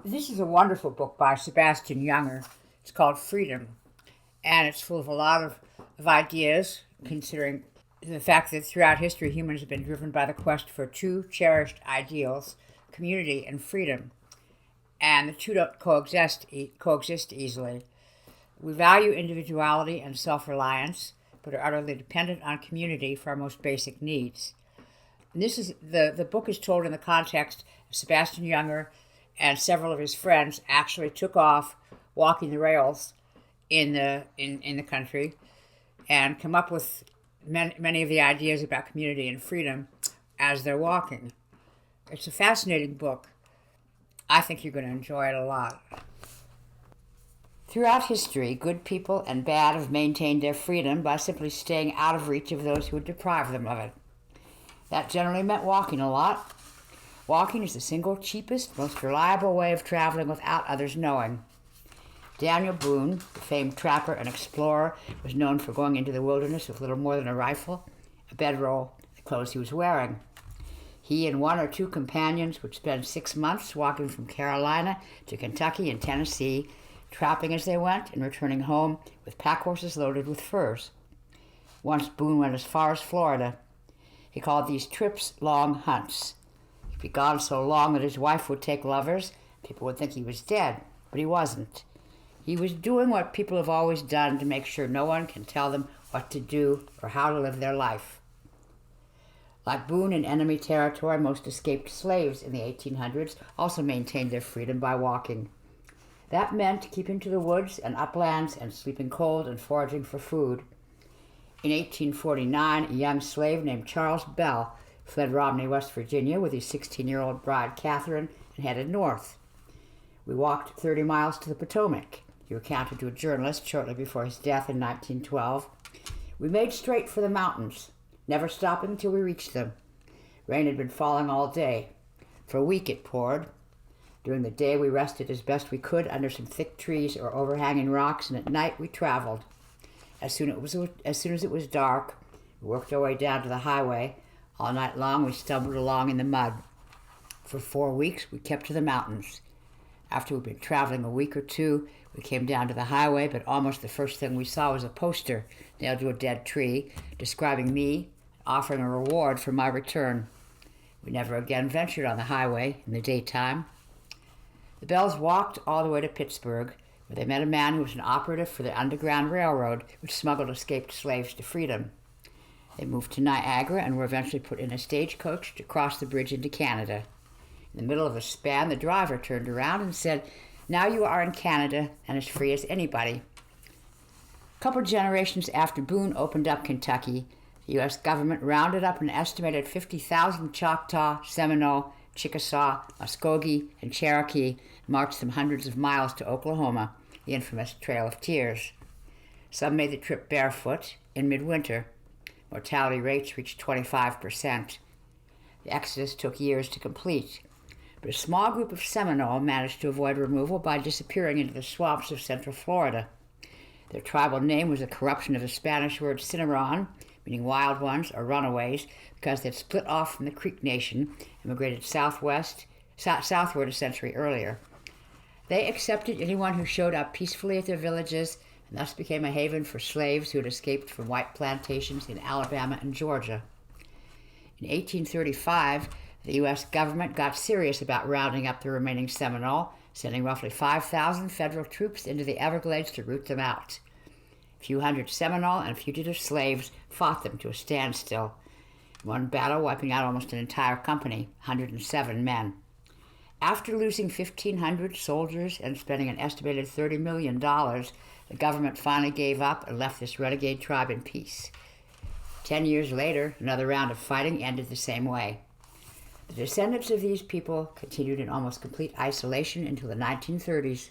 This is a wonderful book by Sebastian Junger. It's called Freedom, and it's full of a lot of ideas, considering the fact that throughout history humans have been driven by the quest for two cherished ideals, community and freedom, and the two don't coexist easily. We value individuality and self-reliance, but are utterly dependent on community for our most basic needs. And this is the book is told in the context of Sebastian Junger and several of his friends actually took off walking the rails in the country and come up with many of the ideas about community and freedom as they're walking. It's a fascinating book. I think you're going to enjoy it a lot. Throughout history, good people and bad have maintained their freedom by simply staying out of reach of those who would deprive them of it. That generally meant walking a lot. Walking is the single cheapest, most reliable way of traveling without others knowing. Daniel Boone, the famed trapper and explorer, was known for going into the wilderness with little more than a rifle, a bedroll, the clothes he was wearing. He and one or two companions would spend 6 months walking from Carolina to Kentucky and Tennessee, trapping as they went and returning home with pack horses loaded with furs. Once Boone went as far as Florida. He called these trips long hunts. He'd be gone so long that his wife would take lovers. People would think he was dead, but he wasn't. He was doing what people have always done to make sure no one can tell them what to do or how to live their life. Like Boone in enemy territory, most escaped slaves in the 1800s also maintained their freedom by walking. That meant keeping to the woods and uplands and sleeping cold and foraging for food. In 1849, a young slave named Charles Bell fled Romney, West Virginia, with his 16-year-old bride, Catherine, and headed north. We walked 30 miles to the Potomac, he recounted to a journalist shortly before his death in 1912. We made straight for the mountains, never stopping until we reached them. Rain had been falling all day. For a week it poured. During the day we rested as best we could under some thick trees or overhanging rocks, and at night we traveled. As soon as it was dark, we worked our way down to the highway. All night long we stumbled along in the mud. For 4 weeks we kept to the mountains. After we'd been traveling a week or two, we came down to the highway, but almost the first thing we saw was a poster nailed to a dead tree describing me, offering a reward for my return. We never again ventured on the highway in the daytime. The Bells walked all the way to Pittsburgh, where they met a man who was an operative for the Underground Railroad, which smuggled escaped slaves to freedom. They moved to Niagara and were eventually put in a stagecoach to cross the bridge into Canada. In the middle of a span, the driver turned around and said, "Now you are in Canada and as free as anybody." A couple generations after Boone opened up Kentucky, the U.S. government rounded up an estimated 50,000 Choctaw, Seminole, Chickasaw, Muskogee, and Cherokee, and marched them hundreds of miles to Oklahoma, the infamous Trail of Tears. Some made the trip barefoot in midwinter. Mortality rates reached 25%. The exodus took years to complete, but a small group of Seminole managed to avoid removal by disappearing into the swamps of central Florida. Their tribal name was a corruption of the Spanish word cimarron, meaning wild ones or runaways, because they had split off from the Creek Nation and migrated southward a century earlier. They accepted anyone who showed up peacefully at their villages and thus became a haven for slaves who had escaped from white plantations in Alabama and Georgia. In 1835, the U.S. government got serious about rounding up the remaining Seminole, sending roughly 5,000 federal troops into the Everglades to root them out. A few hundred Seminole and fugitive slaves fought them to a standstill, one battle wiping out almost an entire company, 107 men. After losing 1,500 soldiers and spending an estimated $30 million, the government finally gave up and left this renegade tribe in peace. 10 years later, another round of fighting ended the same way. The descendants of these people continued in almost complete isolation until the 1930s,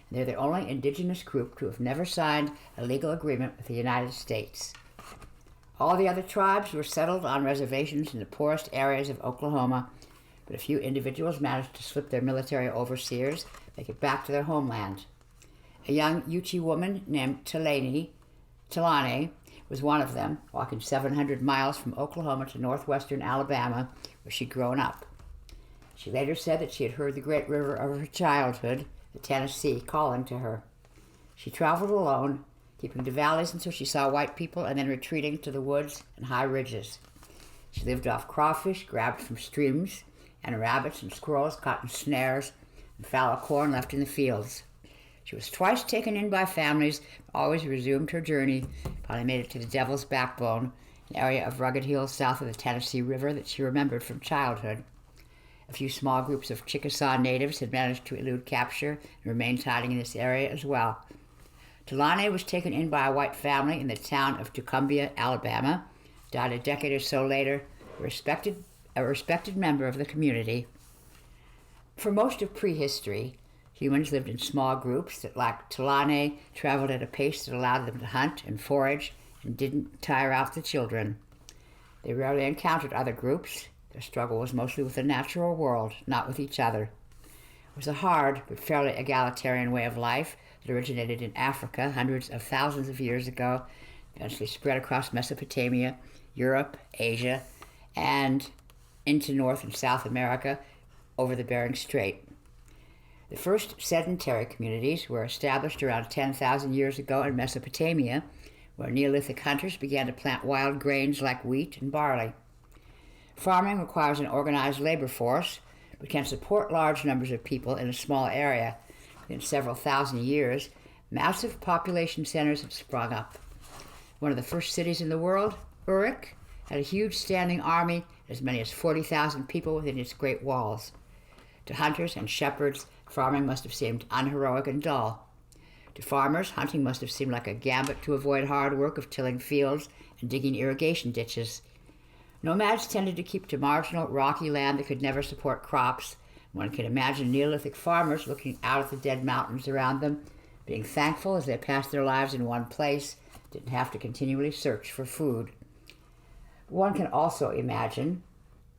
and they're the only indigenous group to have never signed a legal agreement with the United States. All the other tribes were settled on reservations in the poorest areas of Oklahoma, but a few individuals managed to slip their military overseers, make it back to their homeland. A young Yuchi woman named Talane was one of them, walking 700 miles from Oklahoma to northwestern Alabama, where she'd grown up. She later said that she had heard the great river of her childhood, the Tennessee, calling to her. She traveled alone, keeping to valleys until she saw white people and then retreating to the woods and high ridges. She lived off crawfish grabbed from streams and rabbits and squirrels caught in snares and fallow corn left in the fields. She was twice taken in by families, but always resumed her journey, finally made it to the Devil's Backbone, an area of rugged hills south of the Tennessee River that she remembered from childhood. A few small groups of Chickasaw natives had managed to elude capture and remained hiding in this area as well. Tulane was taken in by a white family in the town of Tucumbia, Alabama, died a decade or so later, a respected member of the community. For most of prehistory, humans lived in small groups that, like Tulane, traveled at a pace that allowed them to hunt and forage and didn't tire out the children. They rarely encountered other groups. Their struggle was mostly with the natural world, not with each other. It was a hard but fairly egalitarian way of life that originated in Africa hundreds of thousands of years ago, eventually spread across Mesopotamia, Europe, Asia, and into North and South America over the Bering Strait. The first sedentary communities were established around 10,000 years ago in Mesopotamia, where Neolithic hunters began to plant wild grains like wheat and barley. Farming requires an organized labor force, but can support large numbers of people in a small area. Within several thousand years, massive population centers had sprung up. One of the first cities in the world, Uruk, had a huge standing army, as many as 40,000 people within its great walls. To hunters and shepherds, farming must have seemed unheroic and dull. To farmers, hunting must have seemed like a gambit to avoid hard work of tilling fields and digging irrigation ditches. Nomads tended to keep to marginal, rocky land that could never support crops. One can imagine Neolithic farmers looking out at the dead mountains around them, being thankful as they passed their lives in one place, didn't have to continually search for food. One can also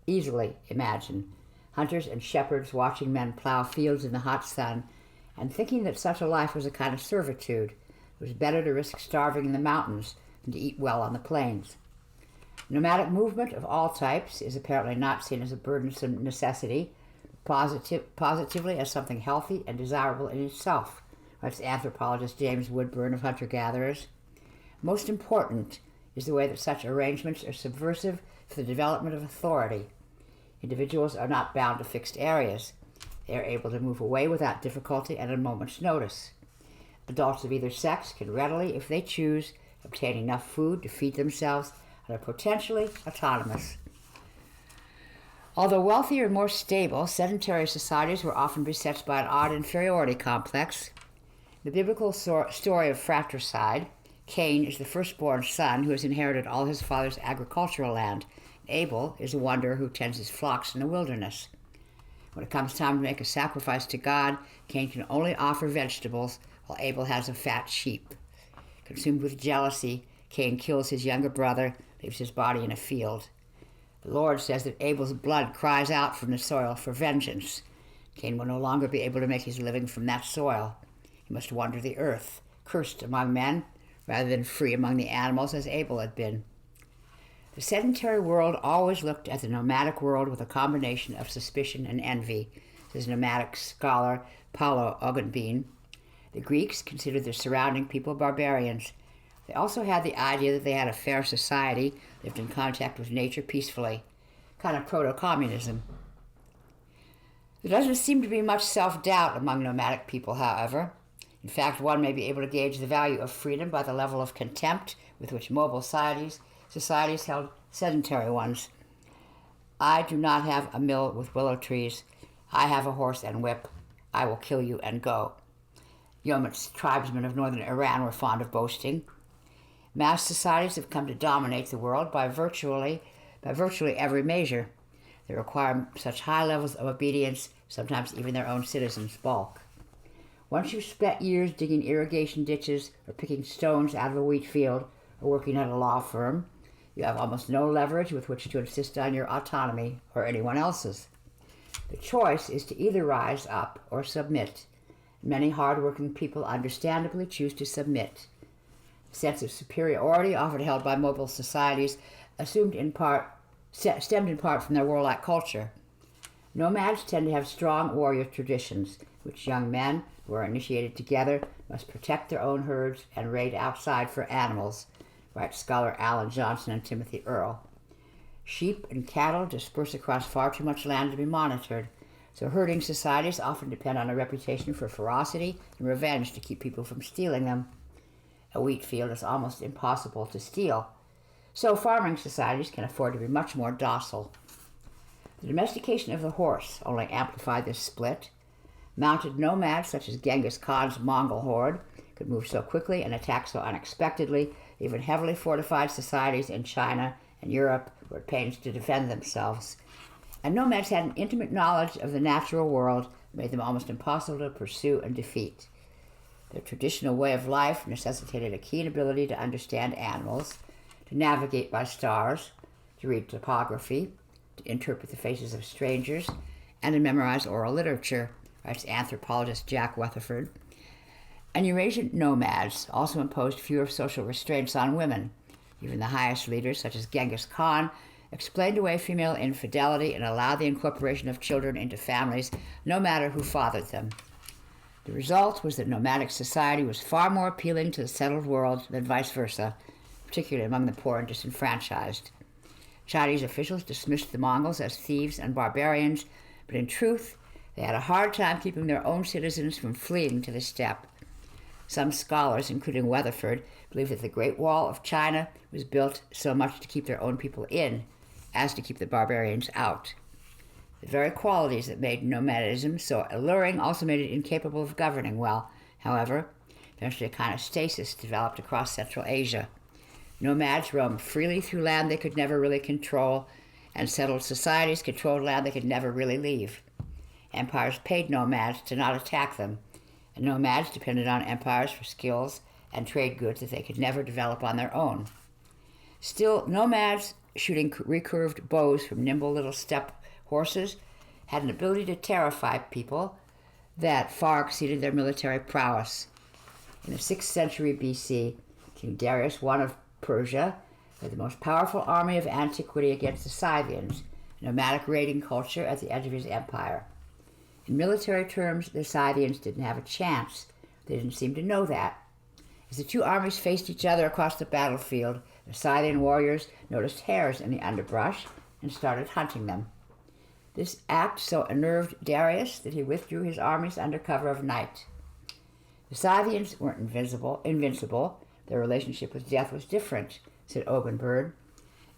easily imagine, hunters and shepherds watching men plow fields in the hot sun and thinking that such a life was a kind of servitude. It was better to risk starving in the mountains than to eat well on the plains. Nomadic movement of all types is apparently not seen as a burdensome necessity, positively as something healthy and desirable in itself, writes anthropologist James Woodburn of Hunter-Gatherers. Most important is the way that such arrangements are subversive for the development of authority. Individuals are not bound to fixed areas. They are able to move away without difficulty at a moment's notice. Adults of either sex can readily, if they choose, obtain enough food to feed themselves and are potentially autonomous. Although wealthier and more stable, sedentary societies were often beset by an odd inferiority complex. The biblical story of fratricide, Cain is the firstborn son who has inherited all his father's agricultural land. Abel is a wanderer who tends his flocks in the wilderness. When it comes time to make a sacrifice to God, Cain can only offer vegetables, while Abel has a fat sheep. Consumed with jealousy, Cain kills his younger brother, leaves his body in a field. The Lord says that Abel's blood cries out from the soil for vengeance. Cain will no longer be able to make his living from that soil. He must wander the earth, cursed among men, rather than free among the animals as Abel had been. The sedentary world always looked at the nomadic world with a combination of suspicion and envy, says nomadic scholar Paulo Ogunbein. The Greeks considered their surrounding people barbarians. They also had the idea that they had a fair society, lived in contact with nature peacefully, kind of proto-communism. There doesn't seem to be much self-doubt among nomadic people, however. In fact, one may be able to gauge the value of freedom by the level of contempt with which mobile societies held sedentary ones. I do not have a mill with willow trees. I have a horse and whip. I will kill you and go. Yemen's tribesmen of northern Iran were fond of boasting. Mass societies have come to dominate the world by virtually every measure. They require such high levels of obedience, sometimes even their own citizens balk. Once you've spent years digging irrigation ditches or picking stones out of a wheat field or working at a law firm, you have almost no leverage with which to insist on your autonomy or anyone else's. The choice is to either rise up or submit. Many hard-working people understandably choose to submit. The sense of superiority often held by mobile societies stemmed in part from their warlike culture. Nomads tend to have strong warrior traditions, which young men who are initiated together must protect their own herds and raid outside for animals, write scholar Alan Johnson and Timothy Earle. Sheep and cattle disperse across far too much land to be monitored, so herding societies often depend on a reputation for ferocity and revenge to keep people from stealing them. A wheat field is almost impossible to steal, so farming societies can afford to be much more docile. The domestication of the horse only amplified this split. Mounted nomads such as Genghis Khan's Mongol horde could move so quickly and attack so unexpectedly, even heavily fortified societies in China and Europe were at pains to defend themselves. And nomads had an intimate knowledge of the natural world that made them almost impossible to pursue and defeat. Their traditional way of life necessitated a keen ability to understand animals, to navigate by stars, to read topography, to interpret the faces of strangers, and to memorize oral literature, writes anthropologist Jack Weatherford. And Eurasian nomads also imposed fewer social restraints on women. Even the highest leaders, such as Genghis Khan, explained away female infidelity and allowed the incorporation of children into families, no matter who fathered them. The result was that nomadic society was far more appealing to the settled world than vice versa, particularly among the poor and disenfranchised. Chinese officials dismissed the Mongols as thieves and barbarians, but in truth, they had a hard time keeping their own citizens from fleeing to the steppe. Some scholars, including Weatherford, believe that the Great Wall of China was built so much to keep their own people in as to keep the barbarians out. The very qualities that made nomadism so alluring also made it incapable of governing well. However, eventually a kind of stasis developed across Central Asia. Nomads roamed freely through land they could never really control, and settled societies controlled land they could never really leave. Empires paid nomads to not attack them, and nomads depended on empires for skills and trade goods that they could never develop on their own. Still, nomads shooting recurved bows from nimble little steppe horses had an ability to terrify people that far exceeded their military prowess. In the 6th century BC, King Darius I of Persia led the most powerful army of antiquity against the Scythians, a nomadic raiding culture at the edge of his empire. In military terms, the Scythians didn't have a chance. They didn't seem to know that. As the two armies faced each other across the battlefield, the Scythian warriors noticed hares in the underbrush and started hunting them. This act so unnerved Darius that he withdrew his armies under cover of night. The Scythians weren't invincible. Their relationship with death was different, said Ogenberg.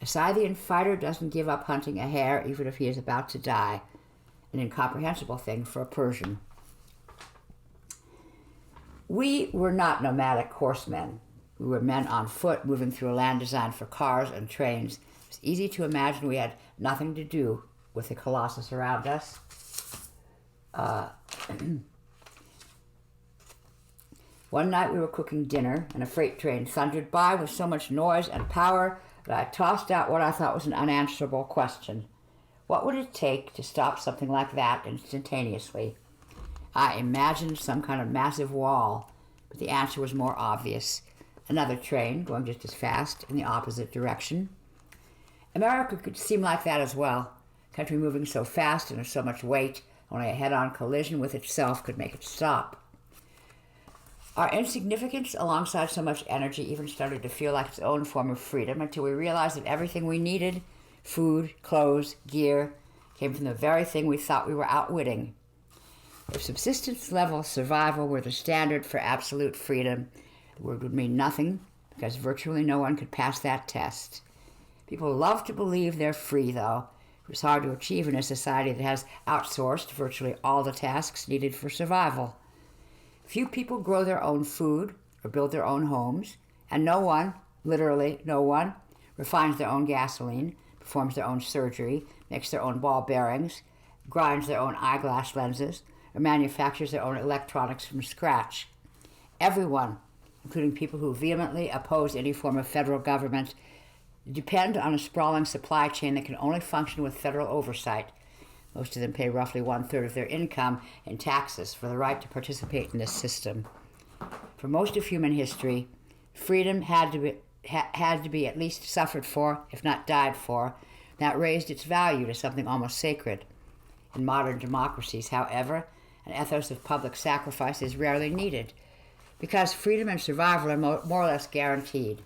A Scythian fighter doesn't give up hunting a hare even if he is about to die, an incomprehensible thing for a Persian. We were not nomadic horsemen. We were men on foot moving through a land designed for cars and trains. It's easy to imagine we had nothing to do with the colossus around us. One night we were cooking dinner, and a freight train thundered by with so much noise and power that I tossed out what I thought was an unanswerable question. What would it take to stop something like that instantaneously? I imagined some kind of massive wall, but the answer was more obvious. Another train going just as fast in the opposite direction. America could seem like that as well. A country moving so fast and with so much weight, only a head-on collision with itself could make it stop. Our insignificance alongside so much energy even started to feel like its own form of freedom until we realized that everything we needed, food, clothes, gear, came from the very thing we thought we were outwitting. If subsistence-level survival were the standard for absolute freedom, the word would mean nothing because virtually no one could pass that test. People love to believe they're free, though. It was hard to achieve in a society that has outsourced virtually all the tasks needed for survival. Few people grow their own food or build their own homes, and no one, literally no one, refines their own gasoline, performs their own surgery, makes their own ball bearings, grinds their own eyeglass lenses, or manufactures their own electronics from scratch. Everyone, including people who vehemently oppose any form of federal government, depend on a sprawling supply chain that can only function with federal oversight. Most of them pay roughly 1/3 of their income in taxes for the right to participate in this system. For most of human history, freedom had to be at least suffered for, if not died for. That raised its value to something almost sacred. In modern democracies, however, an ethos of public sacrifice is rarely needed, because freedom and survival are more or less guaranteed.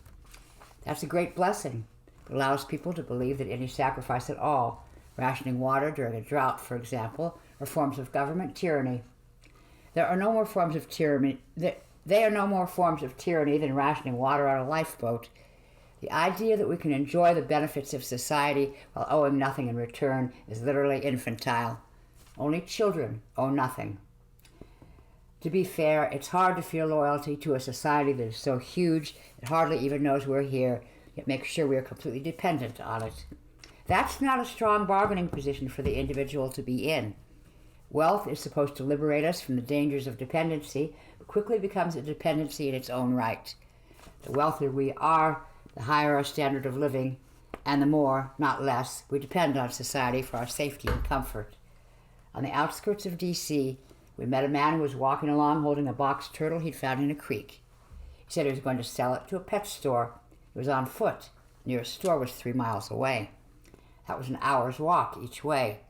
That's a great blessing. It allows people to believe that any sacrifice at all, rationing water during a drought, for example, are forms of government tyranny. There are no more forms of tyranny. They are no more forms of tyranny than rationing water on a lifeboat. The idea that we can enjoy the benefits of society while owing nothing in return is literally infantile. Only children owe nothing. To be fair, it's hard to feel loyalty to a society that is so huge it hardly even knows we're here, yet makes sure we are completely dependent on it. That's not a strong bargaining position for the individual to be in. Wealth is supposed to liberate us from the dangers of dependency, but quickly becomes a dependency in its own right. The wealthier we are, the higher our standard of living, and the more, not less, we depend on society for our safety and comfort. On the outskirts of D.C., we met a man who was walking along holding a box turtle he'd found in a creek. He said he was going to sell it to a pet store. He was on foot. The nearest store was 3 miles away. That was an hour's walk each way.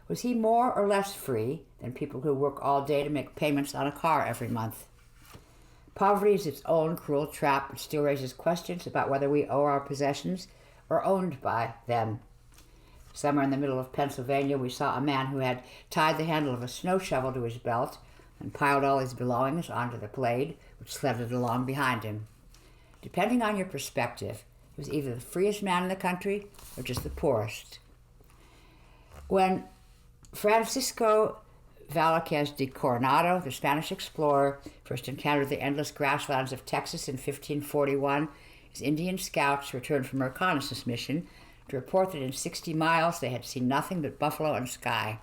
Was he more or less free than people who work all day to make payments on a car every month? Poverty is its own cruel trap, but still raises questions about whether we owe our possessions or owned by them. Somewhere in the middle of Pennsylvania, we saw a man who had tied the handle of a snow shovel to his belt and piled all his belongings onto the blade, which sledded along behind him. Depending on your perspective, he was either the freest man in the country or just the poorest. When Francisco Velázquez de Coronado, the Spanish explorer, first encountered the endless grasslands of Texas in 1541, his Indian scouts returned from a reconnaissance mission to report that in 60 miles they had seen nothing but buffalo and sky.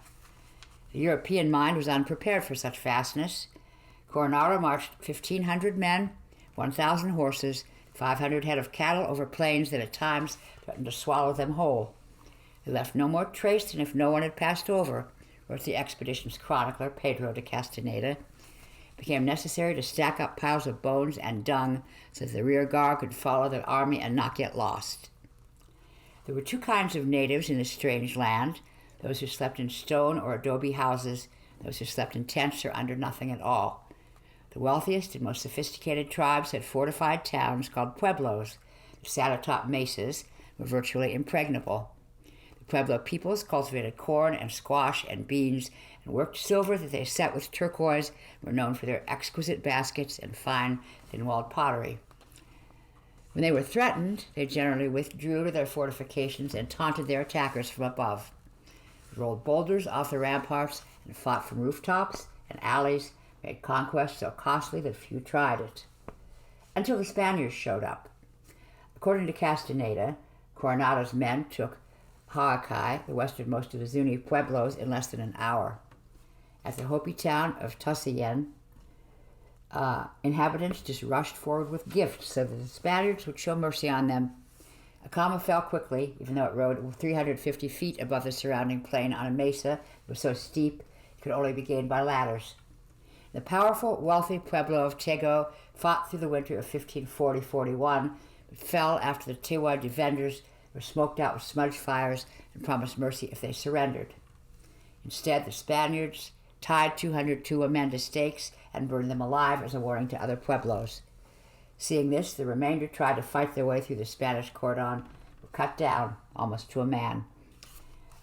The European mind was unprepared for such vastness. Coronado marched 1,500 men, 1,000 horses, 500 head of cattle over plains that at times threatened to swallow them whole. They left no more trace than if no one had passed over, wrote the expedition's chronicler Pedro de Castaneda. It became necessary to stack up piles of bones and dung so that the rear guard could follow the army and not get lost. There were 2 kinds of natives in this strange land, those who slept in stone or adobe houses, those who slept in tents or under nothing at all. The wealthiest and most sophisticated tribes had fortified towns called pueblos, that sat atop mesas, were virtually impregnable. The Pueblo peoples cultivated corn and squash and beans and worked silver that they set with turquoise, and were known for their exquisite baskets and fine, thin-walled pottery. When they were threatened, they generally withdrew to their fortifications and taunted their attackers from above. They rolled boulders off the ramparts and fought from rooftops and alleys, made conquest so costly that few tried it. Until the Spaniards showed up. According to Castaneda, Coronado's men took Haacay, the westernmost of the Zuni pueblos, in less than an hour. At the Hopi town of Tusayan, inhabitants just rushed forward with gifts so that the Spaniards would show mercy on them. Acama fell quickly, even though it rode 350 feet above the surrounding plain on a mesa. It was so steep it could only be gained by ladders. The powerful, wealthy pueblo of Tego fought through the winter of 1540-41, but fell after the Tewa defenders were smoked out with smudge fires and promised mercy if they surrendered. Instead, the Spaniards tied 200 Tewa men to stakes and burned them alive as a warning to other pueblos. Seeing this, the remainder tried to fight their way through the Spanish cordon, were cut down almost to a man.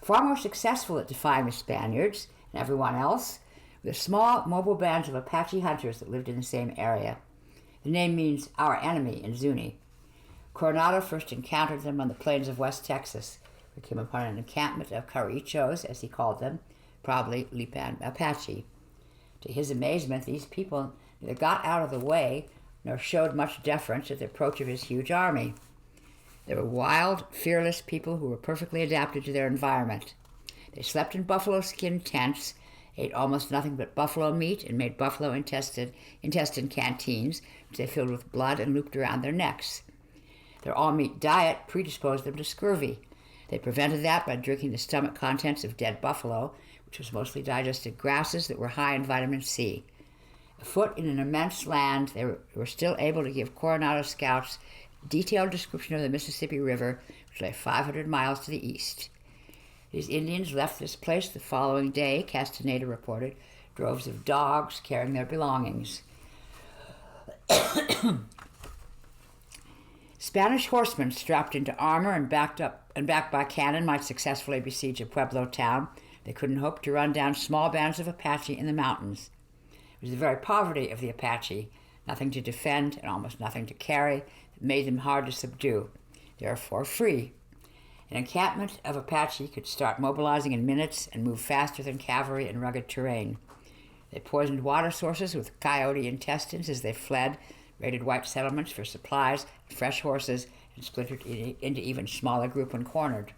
Far more successful at defying the Spaniards and everyone else were the small, mobile bands of Apache hunters that lived in the same area. The name means our enemy in Zuni. Coronado first encountered them on the plains of West Texas. We came upon an encampment of Carichos, as he called them, probably Lipan Apache. To his amazement, these people neither got out of the way nor showed much deference at the approach of his huge army. They were wild, fearless people who were perfectly adapted to their environment. They slept in buffalo skin tents, ate almost nothing but buffalo meat, and made buffalo intestine canteens, which they filled with blood and looped around their necks. Their all-meat diet predisposed them to scurvy. They prevented that by drinking the stomach contents of dead buffalo, which was mostly digested grasses that were high in vitamin C. Afoot in an immense land, they were still able to give Coronado scouts a detailed description of the Mississippi River, which lay 500 miles to the east. These Indians left this place the following day, Castaneda reported, droves of dogs carrying their belongings. Spanish horsemen strapped into armor and backed by cannon might successfully besiege a Pueblo town. They couldn't hope to run down small bands of Apache in the mountains. It was the very poverty of the Apache, nothing to defend and almost nothing to carry, that made them hard to subdue, therefore free. An encampment of Apache could start mobilizing in minutes and move faster than cavalry in rugged terrain. They poisoned water sources with coyote intestines as they fled, raided white settlements for supplies and fresh horses, and splintered into even smaller groups when cornered.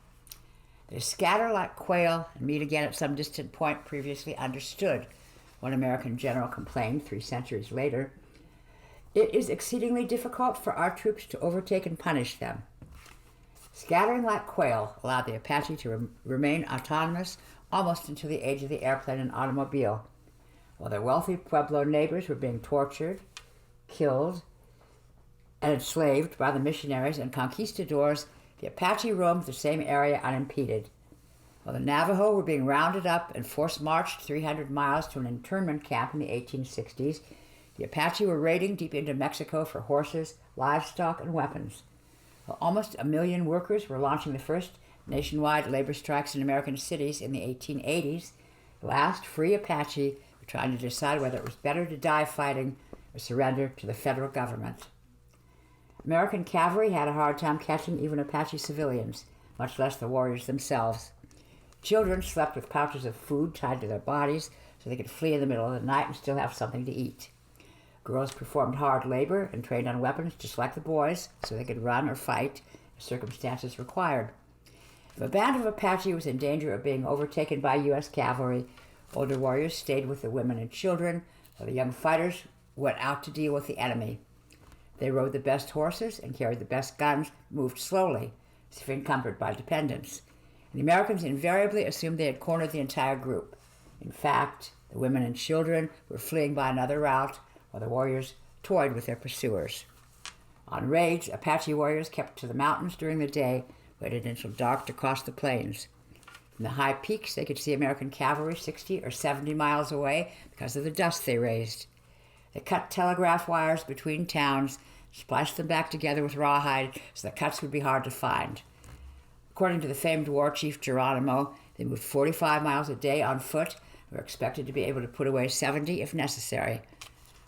They scatter like quail and meet again at some distant point previously understood. One American general complained 3 centuries later, "It is exceedingly difficult for our troops to overtake and punish them." Scattering like quail allowed the Apache to remain autonomous almost until the age of the airplane and automobile. While their wealthy Pueblo neighbors were being tortured, killed, and enslaved by the missionaries and conquistadors, the Apache roamed the same area unimpeded. While the Navajo were being rounded up and forced marched 300 miles to an internment camp in the 1860s, the Apache were raiding deep into Mexico for horses, livestock, and weapons. While almost 1 million workers were launching the first nationwide labor strikes in American cities in the 1880s, the last free Apache were trying to decide whether it was better to die fighting or surrender to the federal government. American cavalry had a hard time catching even Apache civilians, much less the warriors themselves. Children slept with pouches of food tied to their bodies so they could flee in the middle of the night and still have something to eat. Girls performed hard labor and trained on weapons just like the boys so they could run or fight as circumstances required. If a band of Apache was in danger of being overtaken by U.S. cavalry, older warriors stayed with the women and children, while the young fighters went out to deal with the enemy. They rode the best horses and carried the best guns, moved slowly, as if encumbered by dependents. And the Americans invariably assumed they had cornered the entire group. In fact, the women and children were fleeing by another route, while the warriors toyed with their pursuers. On raids, Apache warriors kept to the mountains during the day, waited until dark to cross the plains. From the high peaks, they could see American cavalry 60 or 70 miles away because of the dust they raised. They cut telegraph wires between towns, spliced them back together with rawhide so the cuts would be hard to find. According to the famed war chief Geronimo, they moved 45 miles a day on foot and were expected to be able to put away 70 if necessary.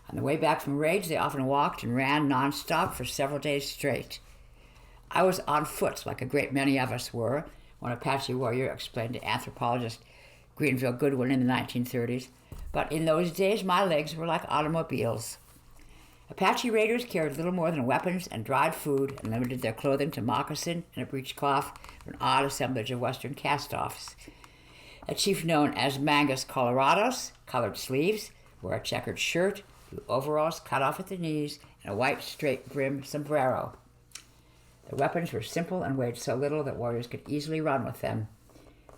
On the way back from raids, they often walked and ran nonstop for several days straight. "I was on foot, like a great many of us were," one Apache warrior explained to anthropologist Grenville Goodwin in the 1930s. "But in those days, my legs were like automobiles." Apache raiders carried little more than weapons and dried food and limited their clothing to moccasin and a breechcloth, an odd assemblage of Western cast-offs. A chief known as Mangus Colorados, colored sleeves, wore a checkered shirt, blue overalls cut off at the knees, and a white straight-brimmed sombrero. The weapons were simple and weighed so little that warriors could easily run with them.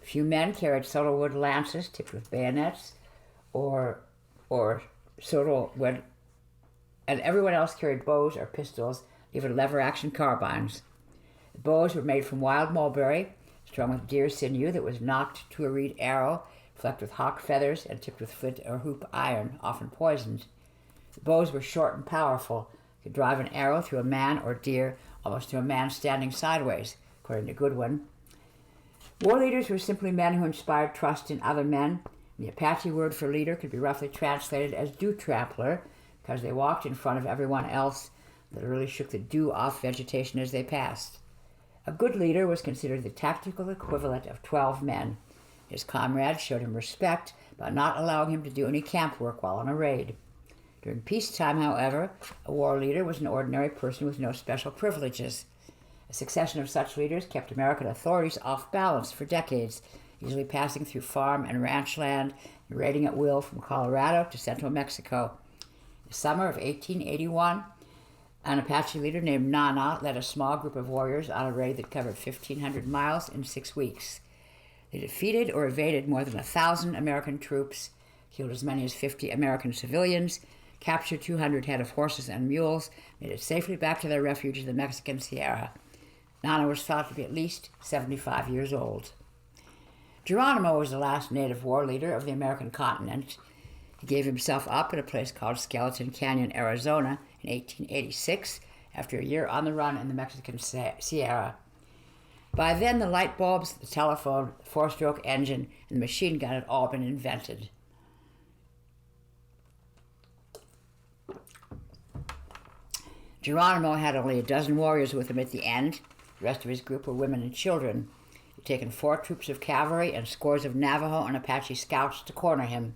Few men carried sandalwood lances tipped with bayonets or sandalwood, and everyone else carried bows or pistols, even lever-action carbines. The bows were made from wild mulberry, strung with deer sinew that was knocked to a reed arrow, flecked with hawk feathers, and tipped with flint or hoop iron, often poisoned. The bows were short and powerful, could drive an arrow through a man or deer, almost to a man standing sideways, according to Goodwin. War leaders were simply men who inspired trust in other men. The Apache word for leader could be roughly translated as dew-trampler, because they walked in front of everyone else, literally shook the dew off vegetation as they passed. A good leader was considered the tactical equivalent of 12 men. His comrades showed him respect by not allowing him to do any camp work while on a raid. During peacetime, however, a war leader was an ordinary person with no special privileges. A succession of such leaders kept American authorities off balance for decades, usually passing through farm and ranch land and raiding at will from Colorado to central Mexico. In the summer of 1881, an Apache leader named Nana led a small group of warriors on a raid that covered 1,500 miles in 6 weeks. They defeated or evaded more than 1,000 American troops, killed as many as 50 American civilians, captured 200 head of horses and mules, made it safely back to their refuge in the Mexican Sierra. Nana was thought to be at least 75 years old. Geronimo was the last native war leader of the American continent. He gave himself up at a place called Skeleton Canyon, Arizona in 1886 after a year on the run in the Mexican Sierra. By then, the light bulbs, the telephone, the four-stroke engine, and the machine gun had all been invented. Geronimo had only a dozen warriors with him at the end. The rest of his group were women and children. He'd taken 4 troops of cavalry and scores of Navajo and Apache scouts to corner him.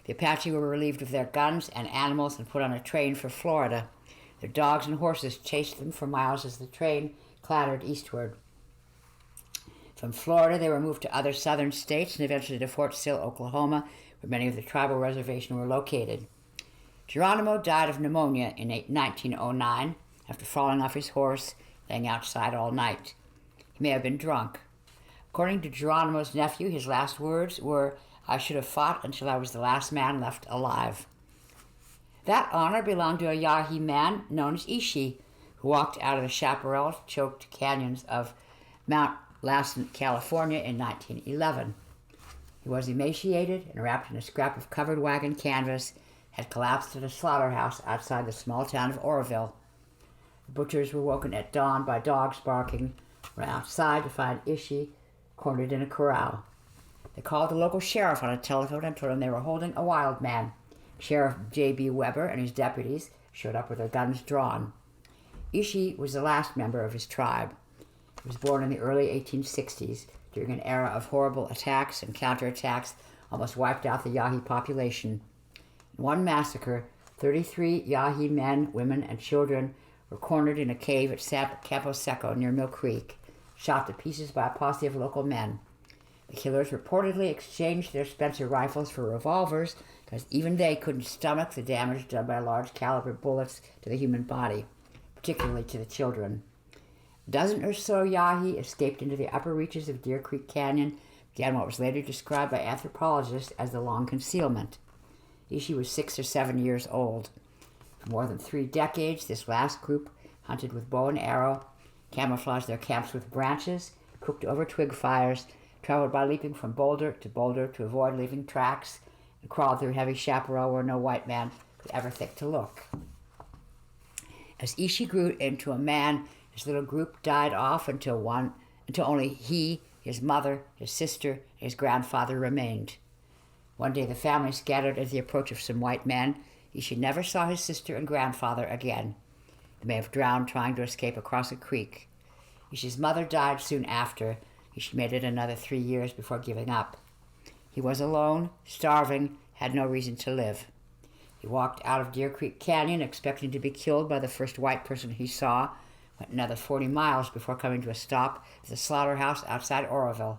The Apache were relieved of their guns and animals and put on a train for Florida. Their dogs and horses chased them for miles as the train clattered eastward. From Florida, they were moved to other southern states and eventually to Fort Sill, Oklahoma, where many of the tribal reservations were located. Geronimo died of pneumonia in 1909 after falling off his horse, laying outside all night. He may have been drunk. According to Geronimo's nephew, his last words were, "I should have fought until I was the last man left alive." That honor belonged to a Yahi man known as Ishi, who walked out of the chaparral-choked canyons of Mount Lassen, California in 1911. He was emaciated and wrapped in a scrap of covered wagon canvas, had collapsed at a slaughterhouse outside the small town of Oroville. The butchers were woken at dawn by dogs barking, ran outside to find Ishi cornered in a corral. They called the local sheriff on a telephone and told him they were holding a wild man. Sheriff J.B. Weber and his deputies showed up with their guns drawn. Ishi was the last member of his tribe. He was born in the early 1860s during an era of horrible attacks and counterattacks almost wiped out the Yahi population. In one massacre, 33 Yahi men, women, and children were cornered in a cave at Campo Seco near Mill Creek, shot to pieces by a posse of local men. The killers reportedly exchanged their Spencer rifles for revolvers because even they couldn't stomach the damage done by large caliber bullets to the human body, particularly to the children. A dozen or so Yahi escaped into the upper reaches of Deer Creek Canyon, began what was later described by anthropologists as the Long Concealment. Ishi was 6 or 7 years old. For more than 3 decades, this last group hunted with bow and arrow, camouflaged their camps with branches, cooked over twig fires, traveled by leaping from boulder to avoid leaving tracks, and crawled through heavy chaparral where no white man could ever think to look. As Ishi grew into a man, his little group died off until only he, his mother, his sister, and his grandfather remained. One day the family scattered at the approach of some white men. Ishi never saw his sister and grandfather again. They may have drowned trying to escape across a creek. Ishi's mother died soon after. Ishi made it another 3 years before giving up. He was alone, starving, had no reason to live. He walked out of Deer Creek Canyon expecting to be killed by the first white person he saw, went another 40 miles before coming to a stop at the slaughterhouse outside Oroville.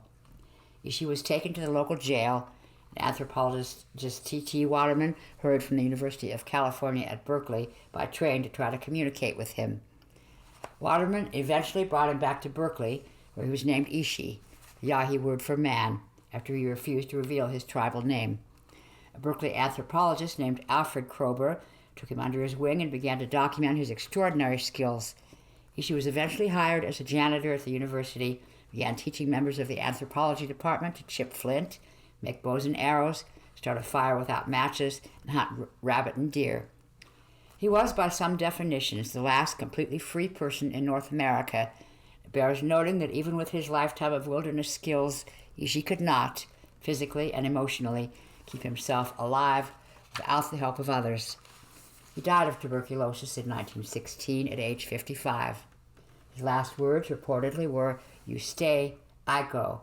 Ishi was taken to the local jail, and anthropologist T.T. Waterman hurried from the University of California at Berkeley by train to try to communicate with him. Waterman eventually brought him back to Berkeley, where he was named Ishi, the Yahi word for man, after he refused to reveal his tribal name. A Berkeley anthropologist named Alfred Kroeber took him under his wing and began to document his extraordinary skills. Ishi was eventually hired as a janitor at the university, began teaching members of the anthropology department to chip flint, make bows and arrows, start a fire without matches, and hunt rabbit and deer. He was, by some definitions, the last completely free person in North America. It bears noting that even with his lifetime of wilderness skills, Ishi could not, physically and emotionally, keep himself alive without the help of others. He died of tuberculosis in 1916 at age 55. His last words reportedly were, "You stay, I go."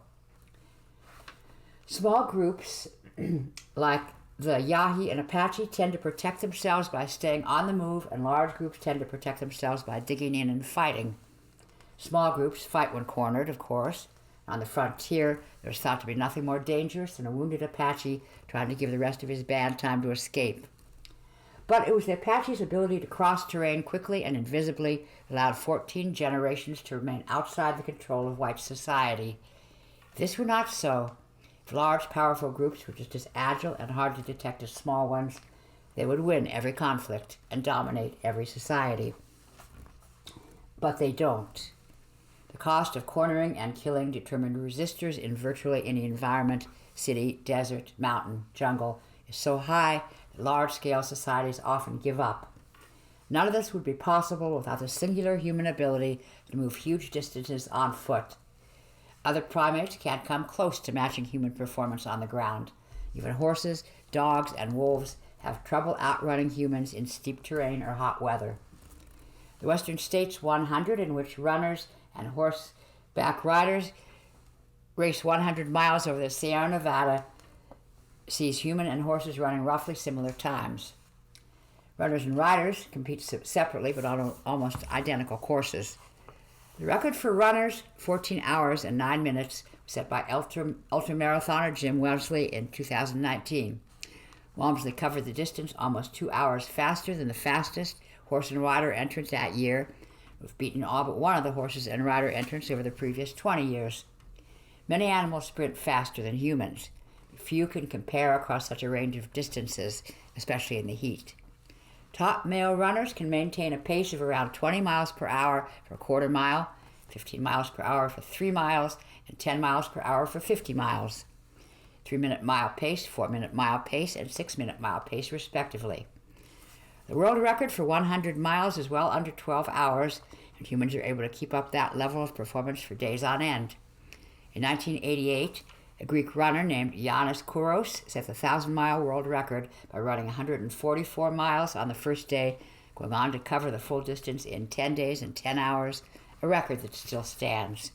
Small groups like the Yahi and Apache tend to protect themselves by staying on the move, and large groups tend to protect themselves by digging in and fighting. Small groups fight when cornered, of course. On the frontier, there's thought to be nothing more dangerous than a wounded Apache trying to give the rest of his band time to escape. But it was the Apache's ability to cross terrain quickly and invisibly that allowed 14 generations to remain outside the control of white society. If this were not so, if large, powerful groups were just as agile and hard to detect as small ones, they would win every conflict and dominate every society. But they don't. The cost of cornering and killing determined resistors in virtually any environment, city, desert, mountain, jungle, is so high that large-scale societies often give up. None of this would be possible without the singular human ability to move huge distances on foot. Other primates can't come close to matching human performance on the ground. Even horses, dogs, and wolves have trouble outrunning humans in steep terrain or hot weather. The Western States 100, in which runners and horseback riders race 100 miles over the Sierra Nevada, sees human and horses running roughly similar times. Runners and riders compete separately but on almost identical courses. The record for runners, 14 hours and 9 minutes, was set by ultramarathoner Jim Wellesley in 2019. Walmsley covered the distance almost 2 hours faster than the fastest horse and rider entrant that year, who've beaten all but one of the horses and rider entrants over the previous 20 years. Many animals sprint faster than humans. Few can compare across such a range of distances, especially in the heat. Top male runners can maintain a pace of around 20 miles per hour for a quarter mile, 15 miles per hour for 3 miles, and 10 miles per hour for 50 miles. 3-minute mile pace, 4-minute mile pace, and 6-minute mile pace, respectively. The world record for 100 miles is well under 12 hours, and humans are able to keep up that level of performance for days on end. In 1988, a Greek runner named Yannis Kouros set the 1,000-mile world record by running 144 miles on the first day, going on to cover the full distance in 10 days and 10 hours, a record that still stands.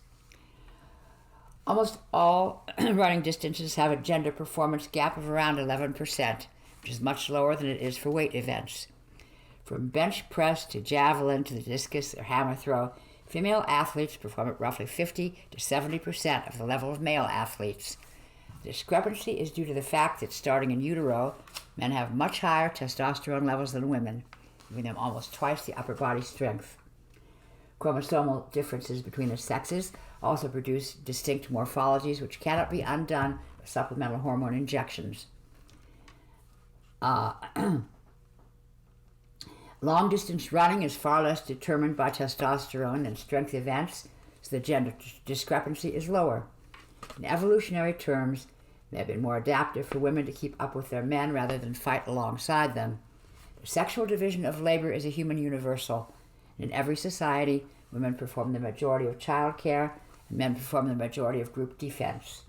Almost all running distances have a gender performance gap of around 11%, which is much lower than it is for weight events. From bench press to javelin to the discus or hammer throw, female athletes perform at roughly 50 to 70% of the level of male athletes. The discrepancy is due to the fact that starting in utero, men have much higher testosterone levels than women, giving them almost twice the upper body strength. Chromosomal differences between the sexes also produce distinct morphologies which cannot be undone with supplemental hormone injections. Long-distance running is far less determined by testosterone than strength events, so the gender discrepancy is lower. In evolutionary terms, it may have been more adaptive for women to keep up with their men rather than fight alongside them. The sexual division of labor is a human universal. In every society, women perform the majority of child care, and men perform the majority of group defense.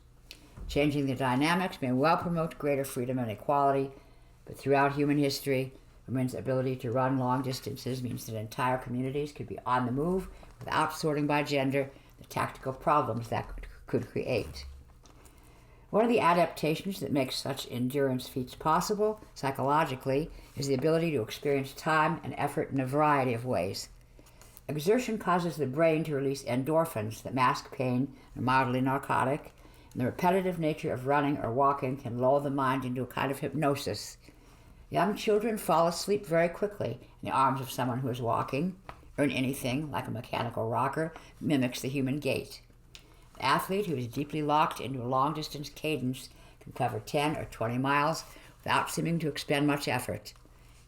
Changing the dynamics may well promote greater freedom and equality, but throughout human history, women's ability to run long distances means that entire communities could be on the move without sorting by gender the tactical problems that could create. One of the adaptations that makes such endurance feats possible, psychologically, is the ability to experience time and effort in a variety of ways. Exertion causes the brain to release endorphins that mask pain and are mildly narcotic, and the repetitive nature of running or walking can lull the mind into a kind of hypnosis. Young children fall asleep very quickly in the arms of someone who is walking, or in anything, like a mechanical rocker, mimics the human gait. The athlete who is deeply locked into a long-distance cadence can cover 10 or 20 miles without seeming to expend much effort.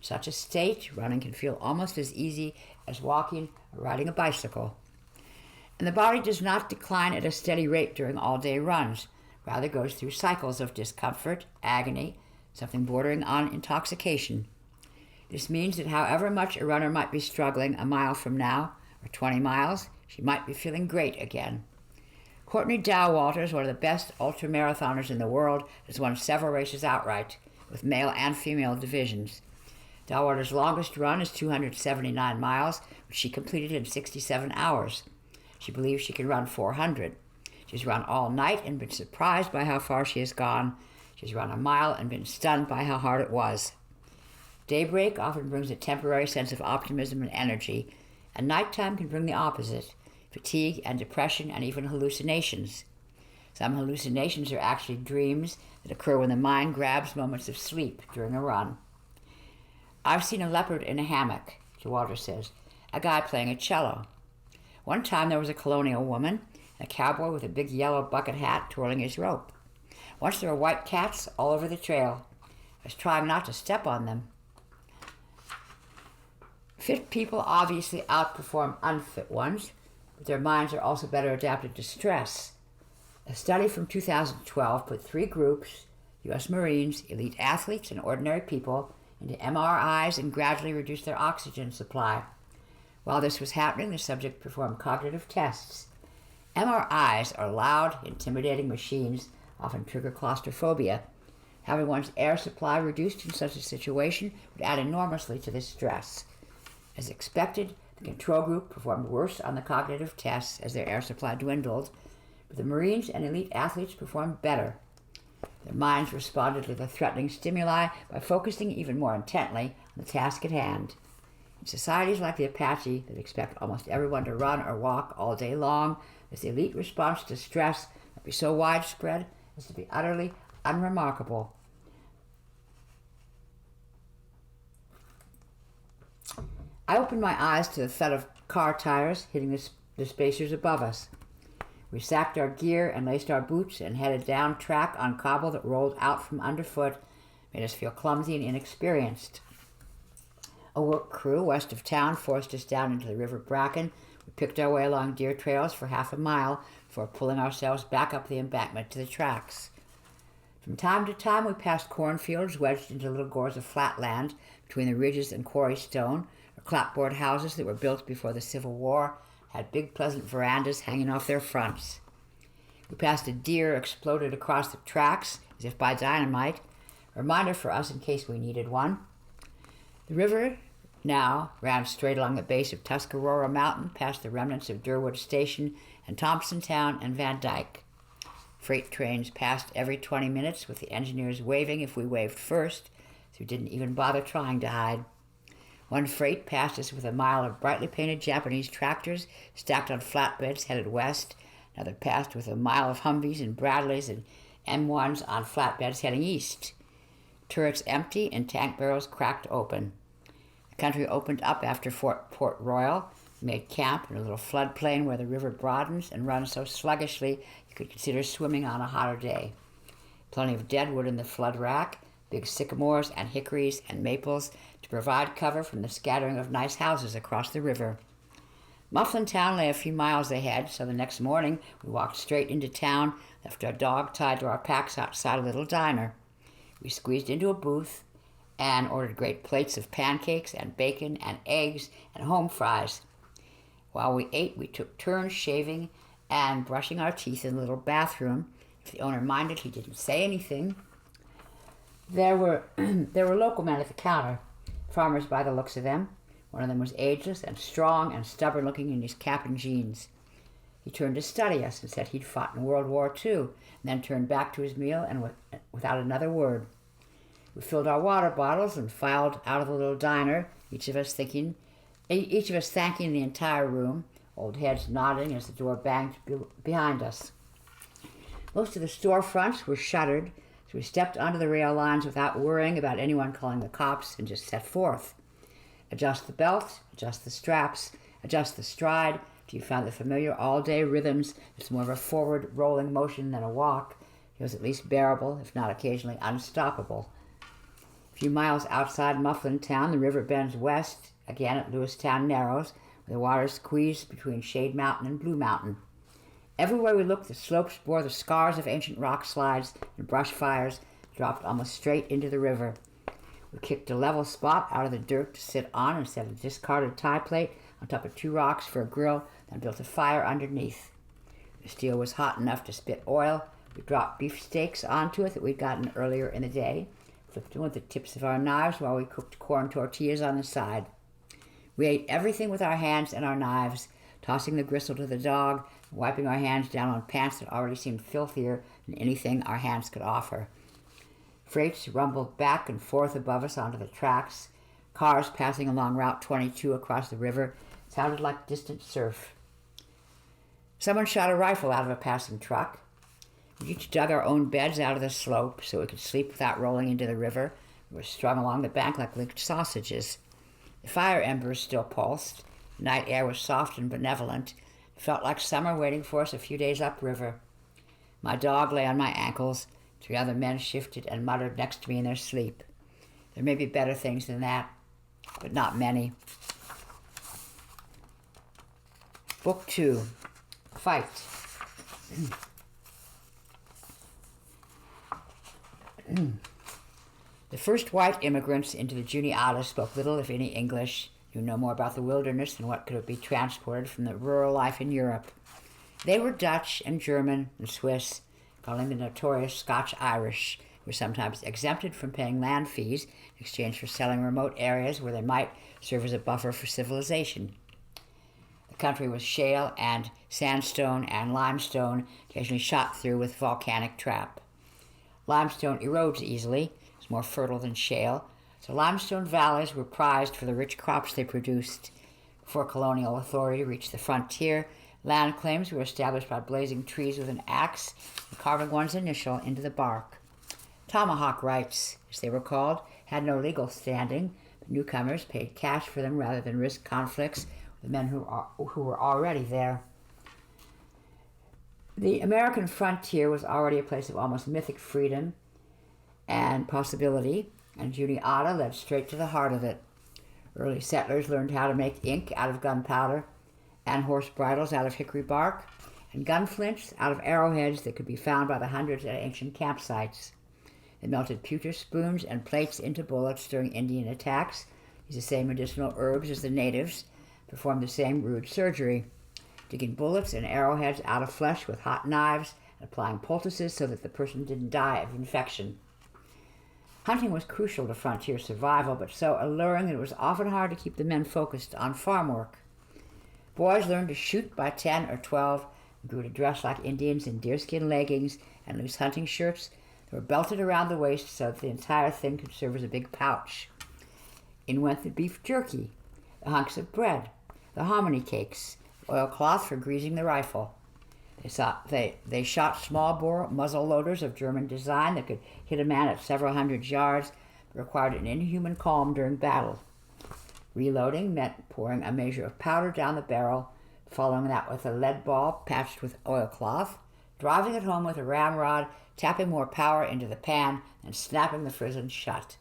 In such a state, running can feel almost as easy as walking or riding a bicycle. And the body does not decline at a steady rate during all-day runs, rather goes through cycles of discomfort, agony, something bordering on intoxication. This means that however much a runner might be struggling a mile from now, or 20 miles, she might be feeling great again. Courtney Dowalters, one of the best ultramarathoners in the world, has won several races outright, with male and female divisions. Dowalters' longest run is 279 miles, which she completed in 67 hours. She believes she can run 400. She's run all night and been surprised by how far she has gone. She's run a mile and been stunned by how hard it was. Daybreak often brings a temporary sense of optimism and energy, and nighttime can bring the opposite, fatigue and depression and even hallucinations. Some hallucinations are actually dreams that occur when the mind grabs moments of sleep during a run. I've seen a leopard in a hammock, Dowalters says, a guy playing a cello. One time there was a colonial woman and a cowboy with a big yellow bucket hat twirling his rope. Once there were white cats all over the trail. I was trying not to step on them. Fit people obviously outperform unfit ones. but their minds are also better adapted to stress. A study from 2012 put 3 groups, U.S. Marines, elite athletes, and ordinary people, into MRIs and gradually reduced their oxygen supply. While this was happening, the subject performed cognitive tests. MRIs are loud, intimidating machines, often trigger claustrophobia. Having one's air supply reduced in such a situation would add enormously to this stress. As expected, the control group performed worse on the cognitive tests as their air supply dwindled, but the Marines and elite athletes performed better. Their minds responded to the threatening stimuli by focusing even more intently on the task at hand. In societies like the Apache that expect almost everyone to run or walk all day long, this elite response to stress might be so widespread as to be utterly unremarkable. I opened my eyes to the thud of car tires hitting the spacers above us. We sacked our gear and laced our boots and headed down track on cobble that rolled out from underfoot, made us feel clumsy and inexperienced. A work crew west of town forced us down into the River Bracken. We picked our way along deer trails for half a mile before pulling ourselves back up the embankment to the tracks. From time to time we passed cornfields wedged into little gores of flat land between the ridges and quarry stone, or clapboard houses that were built before the Civil War, had big pleasant verandas hanging off their fronts. We passed a deer exploded across the tracks as if by dynamite, a reminder for us in case we needed one. The river now ran straight along the base of Tuscarora Mountain, past the remnants of Durwood Station and Thompsontown and Van Dyke. Freight trains passed every 20 minutes with the engineers waving if we waved first, so we didn't even bother trying to hide. One freight passed us with a mile of brightly painted Japanese tractors stacked on flatbeds headed west. Another passed with a mile of Humvees and Bradleys and M1s on flatbeds heading east. Turrets empty and tank barrels cracked open. The country opened up after Port Royal. We made camp in a little floodplain where the river broadens and runs so sluggishly you could consider swimming on a hotter day. Plenty of deadwood in the flood rack, big sycamores and hickories and maples to provide cover from the scattering of nice houses across the river. Mufflin Town lay a few miles ahead, so the next morning we walked straight into town, left our dog tied to our packs outside a little diner. We squeezed into a booth and ordered great plates of pancakes and bacon and eggs and home fries. While we ate, we took turns shaving and brushing our teeth in the little bathroom. If the owner minded, he didn't say anything. There were local men at the counter, farmers by the looks of them. One of them was ageless and strong and stubborn-looking in his cap and jeans. He turned to study us and said he'd fought in World War II, and then turned back to his meal and without another word. We filled our water bottles and filed out of the little diner, each of us thanking the entire room, old heads nodding as the door banged behind us. Most of the storefronts were shuttered, so we stepped onto the rail lines without worrying about anyone calling the cops and just set forth. Adjust the belt, adjust the straps, adjust the stride till you found the familiar all-day rhythms. It's more of a forward rolling motion than a walk. It was at least bearable, if not occasionally unstoppable. A few miles outside Mufflin Town, the river bends west, again at Lewistown Narrows, where the water squeezed between Shade Mountain and Blue Mountain. Everywhere we looked, the slopes bore the scars of ancient rock slides and brush fires, dropped almost straight into the river. We kicked a level spot out of the dirt to sit on and set a discarded tie plate on top of 2 rocks for a grill, then built a fire underneath. The steel was hot enough to spit oil. We dropped beef steaks onto it that we'd gotten earlier in the day, flipped them with the tips of our knives while we cooked corn tortillas on the side. We ate everything with our hands and our knives, tossing the gristle to the dog, and wiping our hands down on pants that already seemed filthier than anything our hands could offer. Freights rumbled back and forth above us onto the tracks. Cars passing along Route 22 across the river sounded like distant surf. Someone shot a rifle out of a passing truck. We each dug our own beds out of the slope so we could sleep without rolling into the river. We were strung along the bank like linked sausages. The fire embers still pulsed. The night air was soft and benevolent. It felt like summer waiting for us a few days upriver. My dog lay on my ankles. 3 other men shifted and muttered next to me in their sleep. There may be better things than that, but not many. Book 2, Fight. The first white immigrants into the Juniata spoke little, if any, English, knew no more about the wilderness than what could be transported from the rural life in Europe. They were Dutch and German and Swiss, calling the notorious Scotch-Irish, who were sometimes exempted from paying land fees in exchange for selling remote areas where they might serve as a buffer for civilization. The country was shale and sandstone and limestone, occasionally shot through with volcanic trap. Limestone erodes easily, it's more fertile than shale, so limestone valleys were prized for the rich crops they produced. Before colonial authority reached the frontier, land claims were established by blazing trees with an axe and carving one's initial into the bark. Tomahawk rights, as they were called, had no legal standing, but newcomers paid cash for them rather than risk conflicts with the men who were already there. The American frontier was already a place of almost mythic freedom and possibility, and Juniata led straight to the heart of it. Early settlers learned how to make ink out of gunpowder, and horse bridles out of hickory bark, and gun flints out of arrowheads that could be found by the hundreds at ancient campsites. They melted pewter spoons and plates into bullets during Indian attacks, used the same medicinal herbs as the natives, performed the same rude surgery, digging bullets and arrowheads out of flesh with hot knives and applying poultices so that the person didn't die of infection. Hunting was crucial to frontier survival, but so alluring that it was often hard to keep the men focused on farm work. Boys learned to shoot by 10 or 12 and grew to dress like Indians in deerskin leggings and loose hunting shirts that were belted around the waist so that the entire thing could serve as a big pouch. In went the beef jerky, the hunks of bread, the hominy cakes, oilcloth for greasing the rifle. They shot small-bore muzzle loaders of German design that could hit a man at several hundred yards, but required an inhuman calm during battle. Reloading meant pouring a measure of powder down the barrel, following that with a lead ball patched with oilcloth, driving it home with a ramrod, tapping more power into the pan, and snapping the frizzen shut.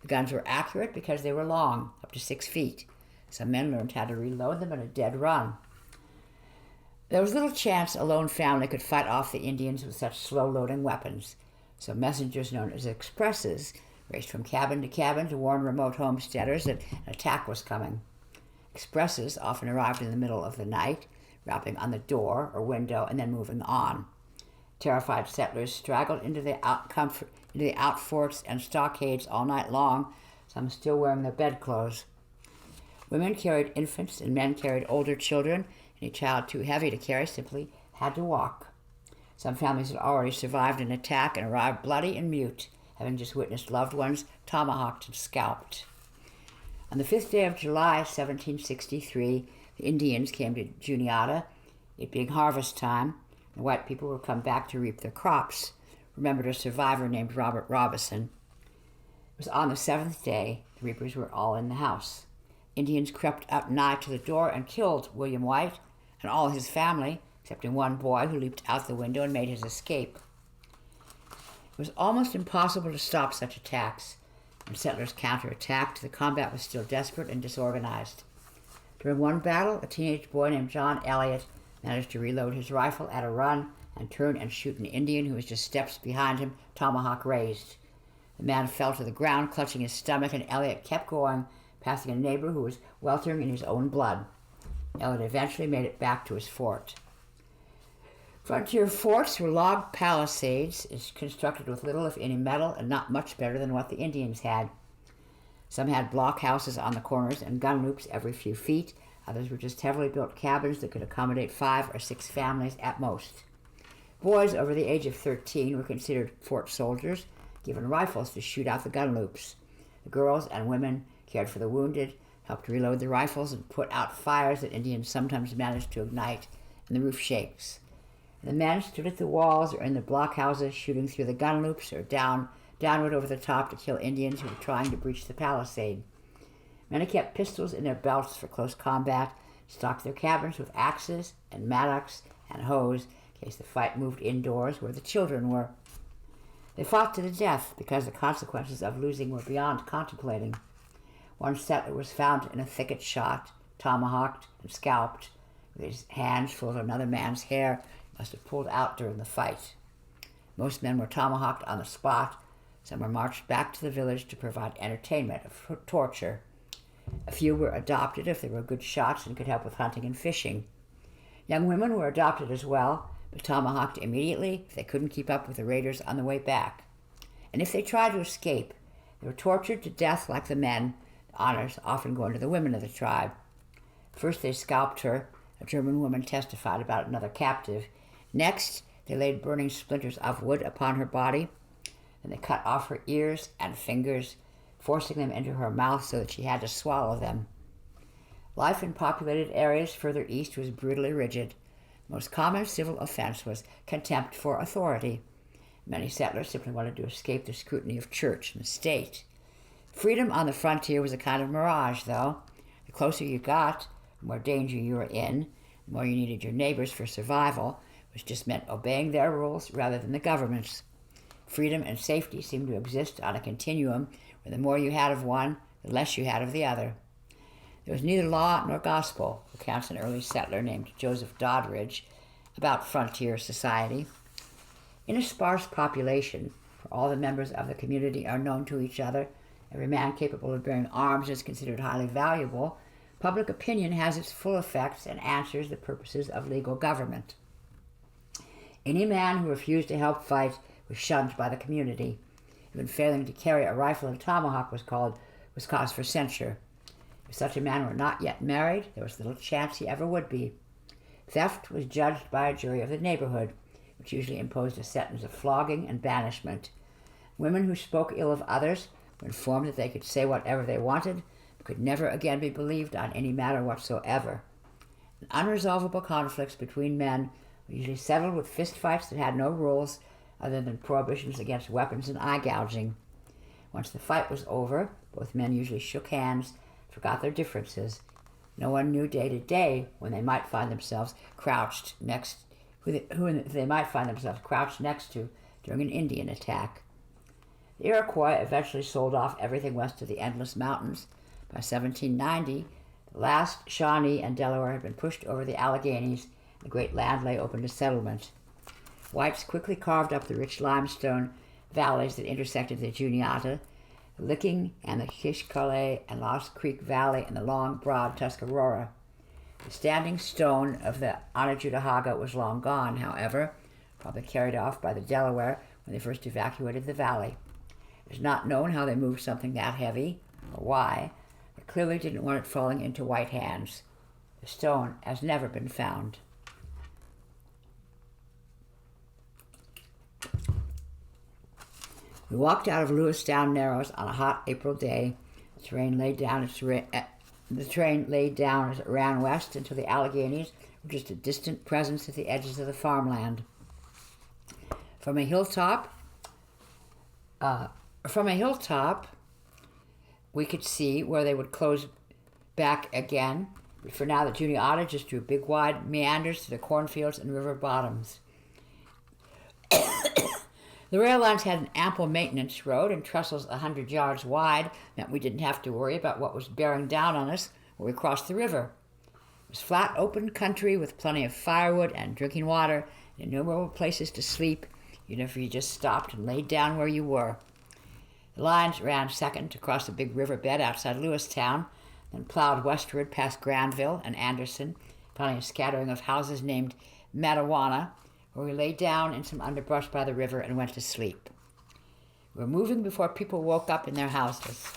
The guns were accurate because they were long, up to 6 feet. Some men learned how to reload them at a dead run. There was little chance a lone family could fight off the Indians with such slow-loading weapons, so messengers known as expresses raced from cabin to cabin to warn remote homesteaders that an attack was coming. Expresses often arrived in the middle of the night, rapping on the door or window and then moving on. Terrified settlers straggled into the outforts and stockades all night long, some still wearing their bedclothes. Women carried infants and men carried older children. Any child too heavy to carry simply had to walk. Some families had already survived an attack and arrived bloody and mute, having just witnessed loved ones tomahawked and scalped. On the 5th day of July, 1763, the Indians came to Juniata, it being harvest time. The white people would come back to reap their crops, remembered a survivor named Robert Robinson. It was on the 7th day, the reapers were all in the house. Indians crept up nigh to the door and killed William White and all his family, excepting one boy who leaped out the window and made his escape. It was almost impossible to stop such attacks. When settlers counterattacked, the combat was still desperate and disorganized. During one battle, a teenage boy named John Elliott managed to reload his rifle at a run and turn and shoot an Indian who was just steps behind him, tomahawk raised. The man fell to the ground, clutching his stomach, and Elliott kept going, passing a neighbor who was weltering in his own blood. Elliott eventually made it back to his fort. Frontier forts were log palisades constructed with little, if any, metal and not much better than what the Indians had. Some had blockhouses on the corners and gun loops every few feet. Others were just heavily built cabins that could accommodate 5 or 6 families at most. Boys over the age of 13 were considered fort soldiers, given rifles to shoot out the gun loops. The girls and women cared for the wounded, helped reload the rifles, and put out fires that Indians sometimes managed to ignite in the roof shakes. The men stood at the walls or in the blockhouses, shooting through the gun loops or downward over the top to kill Indians who were trying to breach the palisade. Many kept pistols in their belts for close combat, stocked their cabins with axes and mattocks and hoes in case the fight moved indoors where the children were. They fought to the death because the consequences of losing were beyond contemplating. One settler was found in a thicket shot, tomahawked, and scalped. with his hands full of another man's hair he must have pulled out during the fight. Most men were tomahawked on the spot. Some were marched back to the village to provide entertainment or torture. A few were adopted if they were good shots and could help with hunting and fishing. Young women were adopted as well, but tomahawked immediately if they couldn't keep up with the raiders on the way back. And if they tried to escape, they were tortured to death like the men, the honors often going to the women of the tribe. First they scalped her, a German woman testified about another captive. Next, they laid burning splinters of wood upon her body. Then they cut off her ears and fingers, forcing them into her mouth so that she had to swallow them. Life in populated areas further east was brutally rigid. The most common civil offense was contempt for authority. Many settlers simply wanted to escape the scrutiny of church and the state. Freedom on the frontier was a kind of mirage, though. The closer you got, the more danger you were in, the more you needed your neighbors for survival, which just meant obeying their rules rather than the government's. Freedom and safety seemed to exist on a continuum where the more you had of one, the less you had of the other. There was neither law nor gospel, recounts an early settler named Joseph Doddridge about frontier society. In a sparse population, where all the members of the community are known to each other, every man capable of bearing arms is considered highly valuable, public opinion has its full effects and answers the purposes of legal government. Any man who refused to help fight was shunned by the community. Even failing to carry a rifle and tomahawk was cause for censure. If such a man were not yet married, there was little chance he ever would be. Theft was judged by a jury of the neighborhood, which usually imposed a sentence of flogging and banishment. Women who spoke ill of others were informed that they could say whatever they wanted, but could never again be believed on any matter whatsoever. And unresolvable conflicts between men were usually settled with fistfights that had no rules other than prohibitions against weapons and eye gouging. Once the fight was over, both men usually shook hands, forgot their differences. No one knew day to day when they might find themselves crouched next to during an Indian attack. The Iroquois eventually sold off everything west of the Endless Mountains. By 1790, the last Shawnee and Delaware had been pushed over the Alleghenies, and the great land lay open to settlement. Whites quickly carved up the rich limestone valleys that intersected the Juniata, the Licking and the Kishkale and Lost Creek Valley, and the long, broad Tuscarora. The standing stone of the Onondaga was long gone, however, probably carried off by the Delaware when they first evacuated the valley. It is not known how they moved something that heavy, or why. They clearly didn't want it falling into white hands. The stone has never been found. We walked out of Lewistown Narrows on a hot April day. The train laid down as it ran west until the Alleghenies were just a distant presence at the edges of the farmland. From a hilltop, we could see where they would close back again. But for now, the Juniata just drew big, wide meanders to the cornfields and river bottoms. The rail lines had an ample maintenance road, and trestles 100 yards wide meant we didn't have to worry about what was bearing down on us when we crossed the river. It was flat, open country with plenty of firewood and drinking water and innumerable places to sleep, even if you just stopped and laid down where you were. The lines ran second across the big river bed outside Lewistown, then plowed westward past Granville and Anderson, finding a scattering of houses named Matawana, where we lay down in some underbrush by the river and went to sleep. We were moving before people woke up in their houses,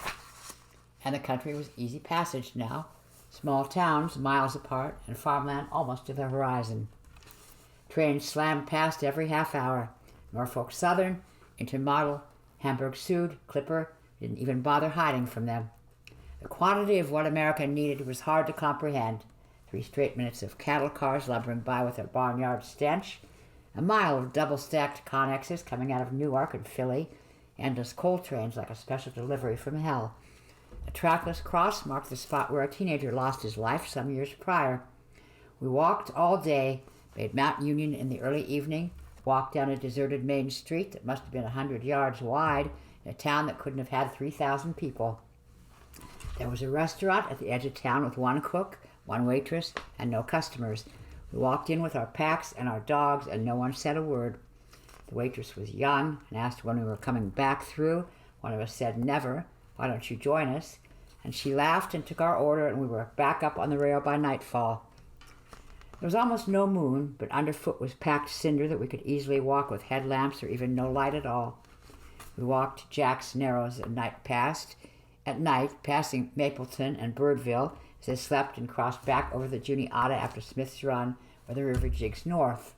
and the country was easy passage now, small towns miles apart and farmland almost to the horizon. Trains slammed past every half hour. Norfolk Southern, Intermodal, Hamburg Sud, Clipper, didn't even bother hiding from them. The quantity of what America needed was hard to comprehend. 3 straight minutes of cattle cars lumbering by with their barnyard stench, a mile of double-stacked connexes coming out of Newark and Philly, endless coal trains like a special delivery from hell. A trackless cross marked the spot where a teenager lost his life some years prior. We walked all day, made Mount Union in the early evening, walked down a deserted main street that must have been 100 yards wide in a town that couldn't have had 3,000 people. There was a restaurant at the edge of town with 1 cook, one waitress, and no customers. We walked in with our packs and our dogs, and no one said a word. The waitress was young and asked when we were coming back through. One of us said, "Never. Why don't you join us?" And she laughed and took our order, and we were back up on the rail by nightfall. There was almost no moon, but underfoot was packed cinder that we could easily walk with headlamps or even no light at all. We walked Jack's Narrows at night, passing Mapleton and Birdville as they slept, and crossed back over the Juniata after Smith's Run, where the river jigs north.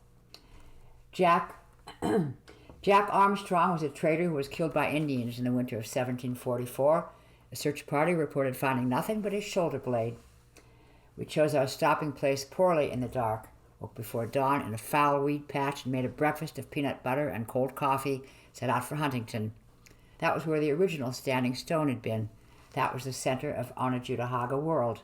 Jack Armstrong was a trader who was killed by Indians in the winter of 1744. A search party reported finding nothing but his shoulder blade. We chose our stopping place poorly in the dark, woke before dawn in a foul weed patch, and made a breakfast of peanut butter and cold coffee, set out for Huntington. That was where the original Standing Stone had been. That was the center of Onondaga world.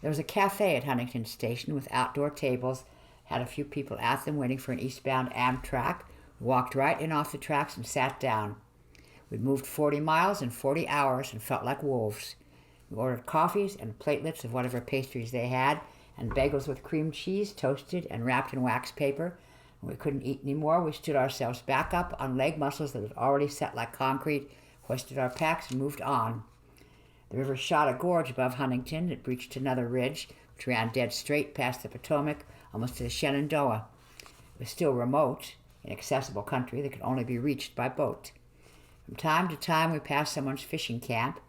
There was a cafe at Huntington Station with outdoor tables, had a few people at them waiting for an eastbound Amtrak. We walked right in off the tracks and sat down. We'd moved 40 miles in 40 hours and felt like wolves. We ordered coffees and platelets of whatever pastries they had, and bagels with cream cheese, toasted and wrapped in wax paper. When we couldn't eat any more, we stood ourselves back up on leg muscles that had already set like concrete, hoisted our packs, and moved on. The river shot a gorge above Huntington. It breached another ridge, which ran dead straight past the Potomac, almost to the Shenandoah. It was still remote, inaccessible country that could only be reached by boat. From time to time, we passed someone's fishing camp,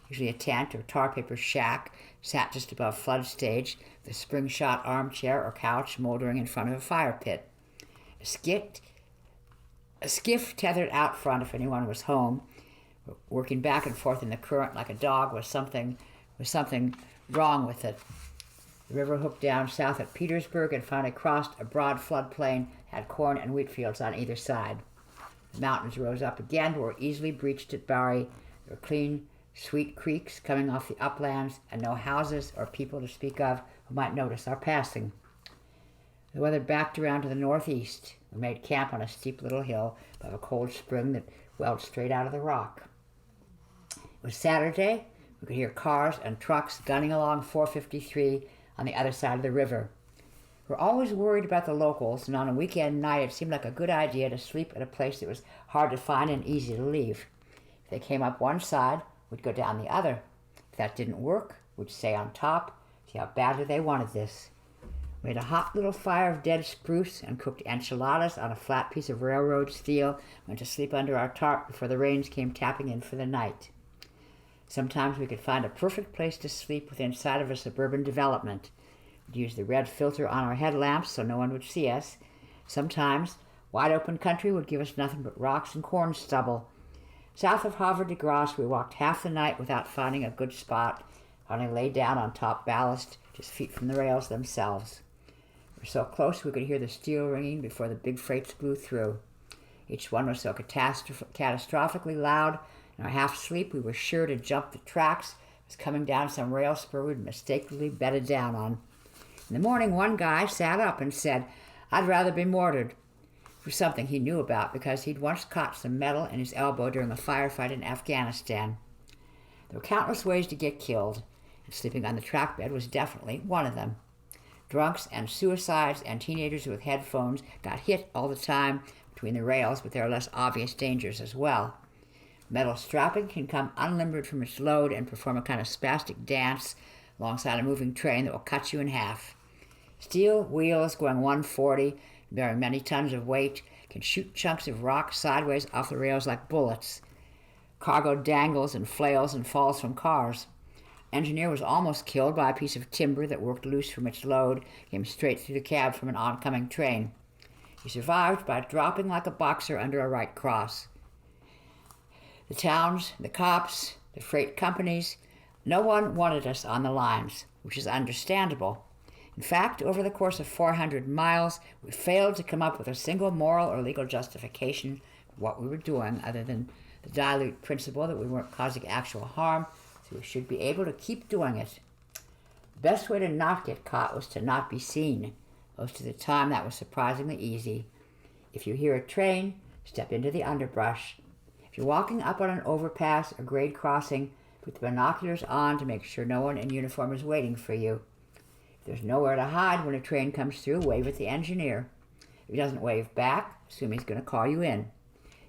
usually a tent or tar paper shack, sat just above flood stage, with a spring-shot armchair or couch moldering in front of a fire pit. A skiff tethered out front if anyone was home, working back and forth in the current like a dog was something wrong with it. The river hooked down south at Petersburg and finally crossed a broad floodplain, had corn and wheat fields on either side. The mountains rose up again, but were easily breached at Barry. There were clean, sweet creeks coming off the uplands, and no houses or people to speak of who might notice our passing. The weather backed around to the northeast. We made camp on a steep little hill above a cold spring that welled straight out of the rock. It was Saturday. We could hear cars and trucks gunning along 453 on the other side of the river. We're always worried about the locals, and on a weekend night it seemed like a good idea to sleep at a place that was hard to find and easy to leave. If they came up one side, we'd go down the other. If that didn't work, we'd stay on top, see how badly they wanted this. We had a hot little fire of dead spruce and cooked enchiladas on a flat piece of railroad steel, went to sleep under our tarp before the rains came tapping in for the night. Sometimes we could find a perfect place to sleep within sight of a suburban development. We'd use the red filter on our headlamps so no one would see us. Sometimes wide open country would give us nothing but rocks and corn stubble. South of Havre de Grace, we walked half the night without finding a good spot. Finally lay down on top ballast, just feet from the rails themselves. We were so close we could hear the steel ringing before the big freights blew through. Each one was so catastrophically loud. In our half-sleep, we were sure to jump the tracks. It was coming down some rail spur we'd mistakenly bedded down on. In the morning, one guy sat up and said, "I'd rather be mortared," for something he knew about because he'd once caught some metal in his elbow during a firefight in Afghanistan. There were countless ways to get killed, and sleeping on the track bed was definitely one of them. Drunks and suicides and teenagers with headphones got hit all the time between the rails, but there are less obvious dangers as well. Metal strapping can come unlimbered from its load and perform a kind of spastic dance alongside a moving train that will cut you in half. Steel wheels going 140, bearing many tons of weight, can shoot chunks of rock sideways off the rails like bullets. Cargo dangles and flails and falls from cars. Engineer was almost killed by a piece of timber that worked loose from its load, came straight through the cab from an oncoming train. He survived by dropping like a boxer under a right cross. The towns, the cops, the freight companies, no one wanted us on the lines, which is understandable. In fact, over the course of 400 miles, we failed to come up with a single moral or legal justification for what we were doing, other than the dilute principle that we weren't causing actual harm, so we should be able to keep doing it. The best way to not get caught was to not be seen. Most of the time, that was surprisingly easy. If you hear a train, step into the underbrush. If you're walking up on an overpass or grade crossing, put the binoculars on to make sure no one in uniform is waiting for you. there's nowhere to hide when a train comes through, wave at the engineer. If he doesn't wave back, assume he's going to call you in.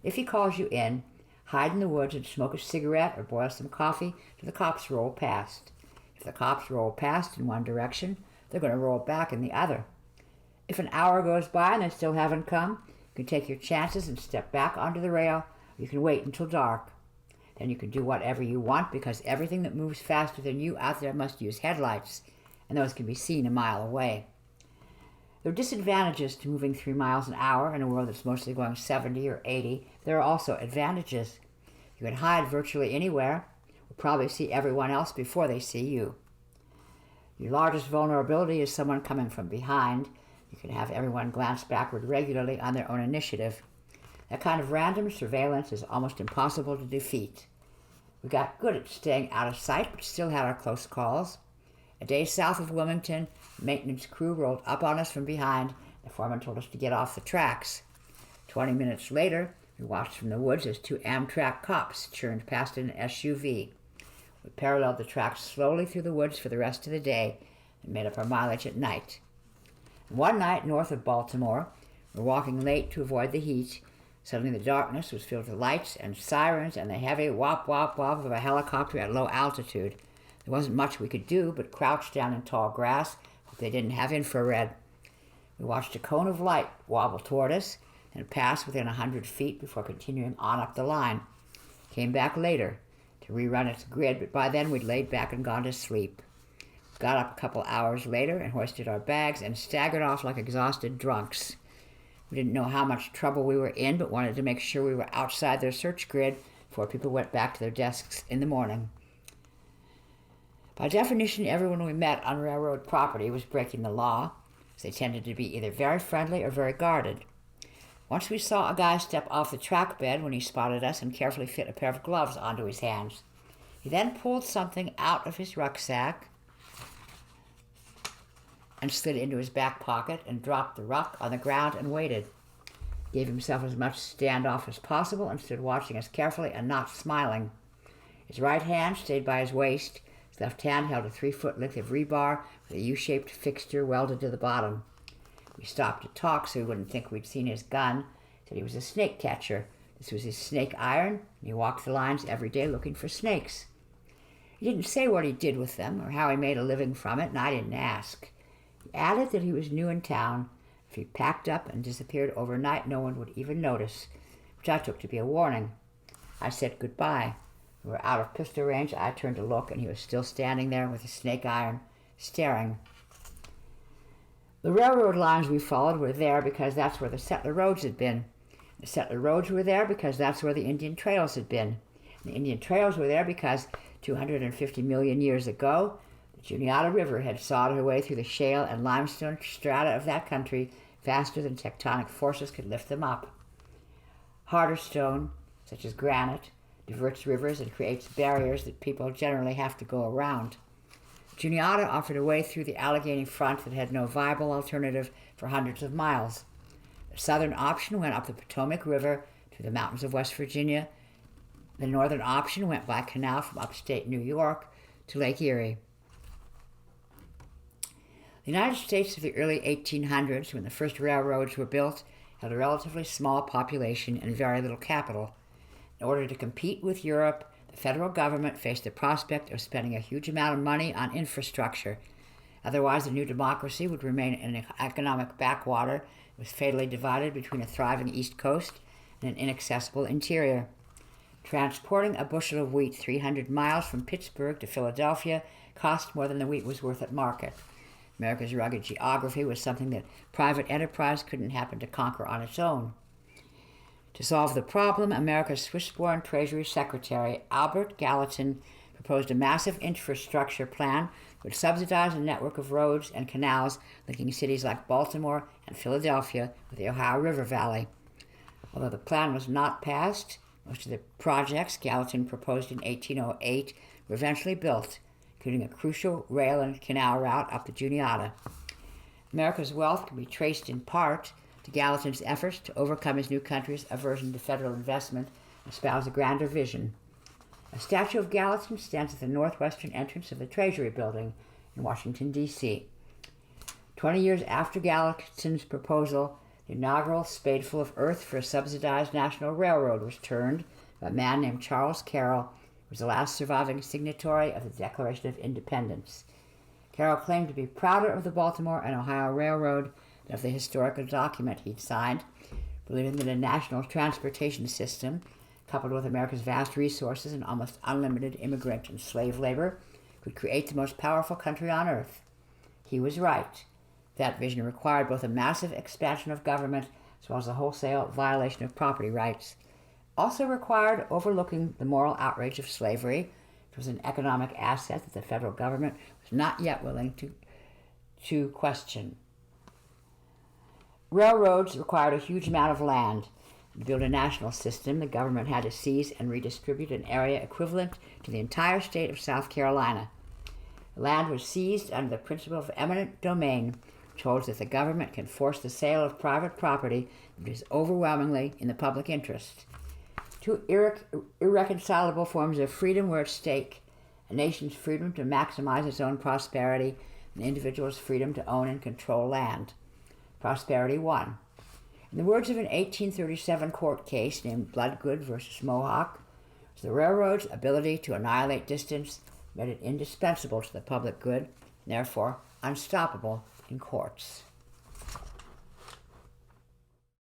If he calls you in, hide in the woods and smoke a cigarette or boil some coffee till the cops roll past. If the cops roll past in one direction, they're going to roll back in the other. If an hour goes by and they still haven't come, you can take your chances and step back onto the rail. You can wait until dark. Then you can do whatever you want because everything that moves faster than you out there must use headlights, and those can be seen a mile away. There are disadvantages to moving 3 miles an hour in a world that's mostly going 70 or 80. There are also advantages. You can hide virtually anywhere. You'll probably see everyone else before they see you. Your largest vulnerability is someone coming from behind. You can have everyone glance backward regularly on their own initiative. That kind of random surveillance is almost impossible to defeat. We got good at staying out of sight, but still had our close calls. A day south of Wilmington, the maintenance crew rolled up on us from behind. The foreman told us to get off the tracks. 20 minutes later, we watched from the woods as 2 Amtrak cops churned past in an SUV. We paralleled the tracks slowly through the woods for the rest of the day and made up our mileage at night. And one night north of Baltimore, we were walking late to avoid the heat. Suddenly the darkness was filled with lights and sirens and the heavy whop, whop, whop of a helicopter at low altitude. There wasn't much we could do but crouch down in tall grass, hope they didn't have infrared. We watched a cone of light wobble toward us and pass within 100 feet before continuing on up the line. Came back later to rerun its grid, but by then we'd laid back and gone to sleep. Got up a couple hours later and hoisted our bags and staggered off like exhausted drunks. We didn't know how much trouble we were in, but wanted to make sure we were outside their search grid before people went back to their desks in the morning. By definition, everyone we met on railroad property was breaking the law, as they tended to be either very friendly or very guarded. Once we saw a guy step off the track bed when he spotted us and carefully fit a pair of gloves onto his hands. He then pulled something out of his rucksack and slid into his back pocket and dropped the ruck on the ground and waited. Gave himself as much standoff as possible and stood watching us carefully and not smiling. His right hand stayed by his waist. His left hand held a 3-foot length of rebar with a U-shaped fixture welded to the bottom. We stopped to talk so he wouldn't think we'd seen his gun. Said he was a snake catcher. This was his snake iron, and he walked the lines every day looking for snakes. He didn't say what he did with them or how he made a living from it, and I didn't ask. He added that he was new in town. If he packed up and disappeared overnight, no one would even notice, which I took to be a warning. I said goodbye. We were out of pistol range. I turned to look, and he was still standing there with his snake iron, staring. The railroad lines we followed were there because that's where the settler roads had been. The settler roads were there because that's where the Indian trails had been. The Indian trails were there because 250 million years ago, the Juniata River had sawed her way through the shale and limestone strata of that country faster than tectonic forces could lift them up. Harder stone, such as granite, diverts rivers and creates barriers that people generally have to go around. Juniata offered a way through the Allegheny front that had no viable alternative for hundreds of miles. The southern option went up the Potomac River to the mountains of West Virginia. The northern option went by canal from upstate New York to Lake Erie. The United States of the early 1800s, when the first railroads were built, had a relatively small population and very little capital. In order to compete with Europe, the federal government faced the prospect of spending a huge amount of money on infrastructure. Otherwise, the new democracy would remain in an economic backwater that was fatally divided between a thriving East Coast and an inaccessible interior. Transporting a bushel of wheat 300 miles from Pittsburgh to Philadelphia cost more than the wheat was worth at market. America's rugged geography was something that private enterprise couldn't happen to conquer on its own. To solve the problem, America's Swiss-born Treasury Secretary Albert Gallatin proposed a massive infrastructure plan that would subsidize a network of roads and canals linking cities like Baltimore and Philadelphia with the Ohio River Valley. Although the plan was not passed, most of the projects Gallatin proposed in 1808 were eventually built, including a crucial rail and canal route up the Juniata. America's wealth can be traced in part to Gallatin's efforts to overcome his new country's aversion to federal investment and espouse a grander vision. A statue of Gallatin stands at the northwestern entrance of the Treasury Building in Washington, D.C. 20 years after Gallatin's proposal, the inaugural spadeful of earth for a subsidized national railroad was turned by a man named Charles Carroll, who was the last surviving signatory of the Declaration of Independence. Carroll claimed to be prouder of the Baltimore and Ohio Railroad than of the historical document he'd signed, believing that a national transportation system, coupled with America's vast resources and almost unlimited immigrant and slave labor, could create the most powerful country on earth. He was right. That vision required both a massive expansion of government as well as a wholesale violation of property rights. Also required overlooking the moral outrage of slavery, which was an economic asset that the federal government was not yet willing to question. Railroads required a huge amount of land. To build a national system, the government had to seize and redistribute an area equivalent to the entire state of South Carolina. The land was seized under the principle of eminent domain, which holds that the government can force the sale of private property that is overwhelmingly in the public interest. Two irreconcilable forms of freedom were at stake: a nation's freedom to maximize its own prosperity and an individual's freedom to own and control land. Prosperity won. In the words of an 1837 court case named Bloodgood versus Mohawk, the railroad's ability to annihilate distance made it indispensable to the public good, and therefore unstoppable in courts.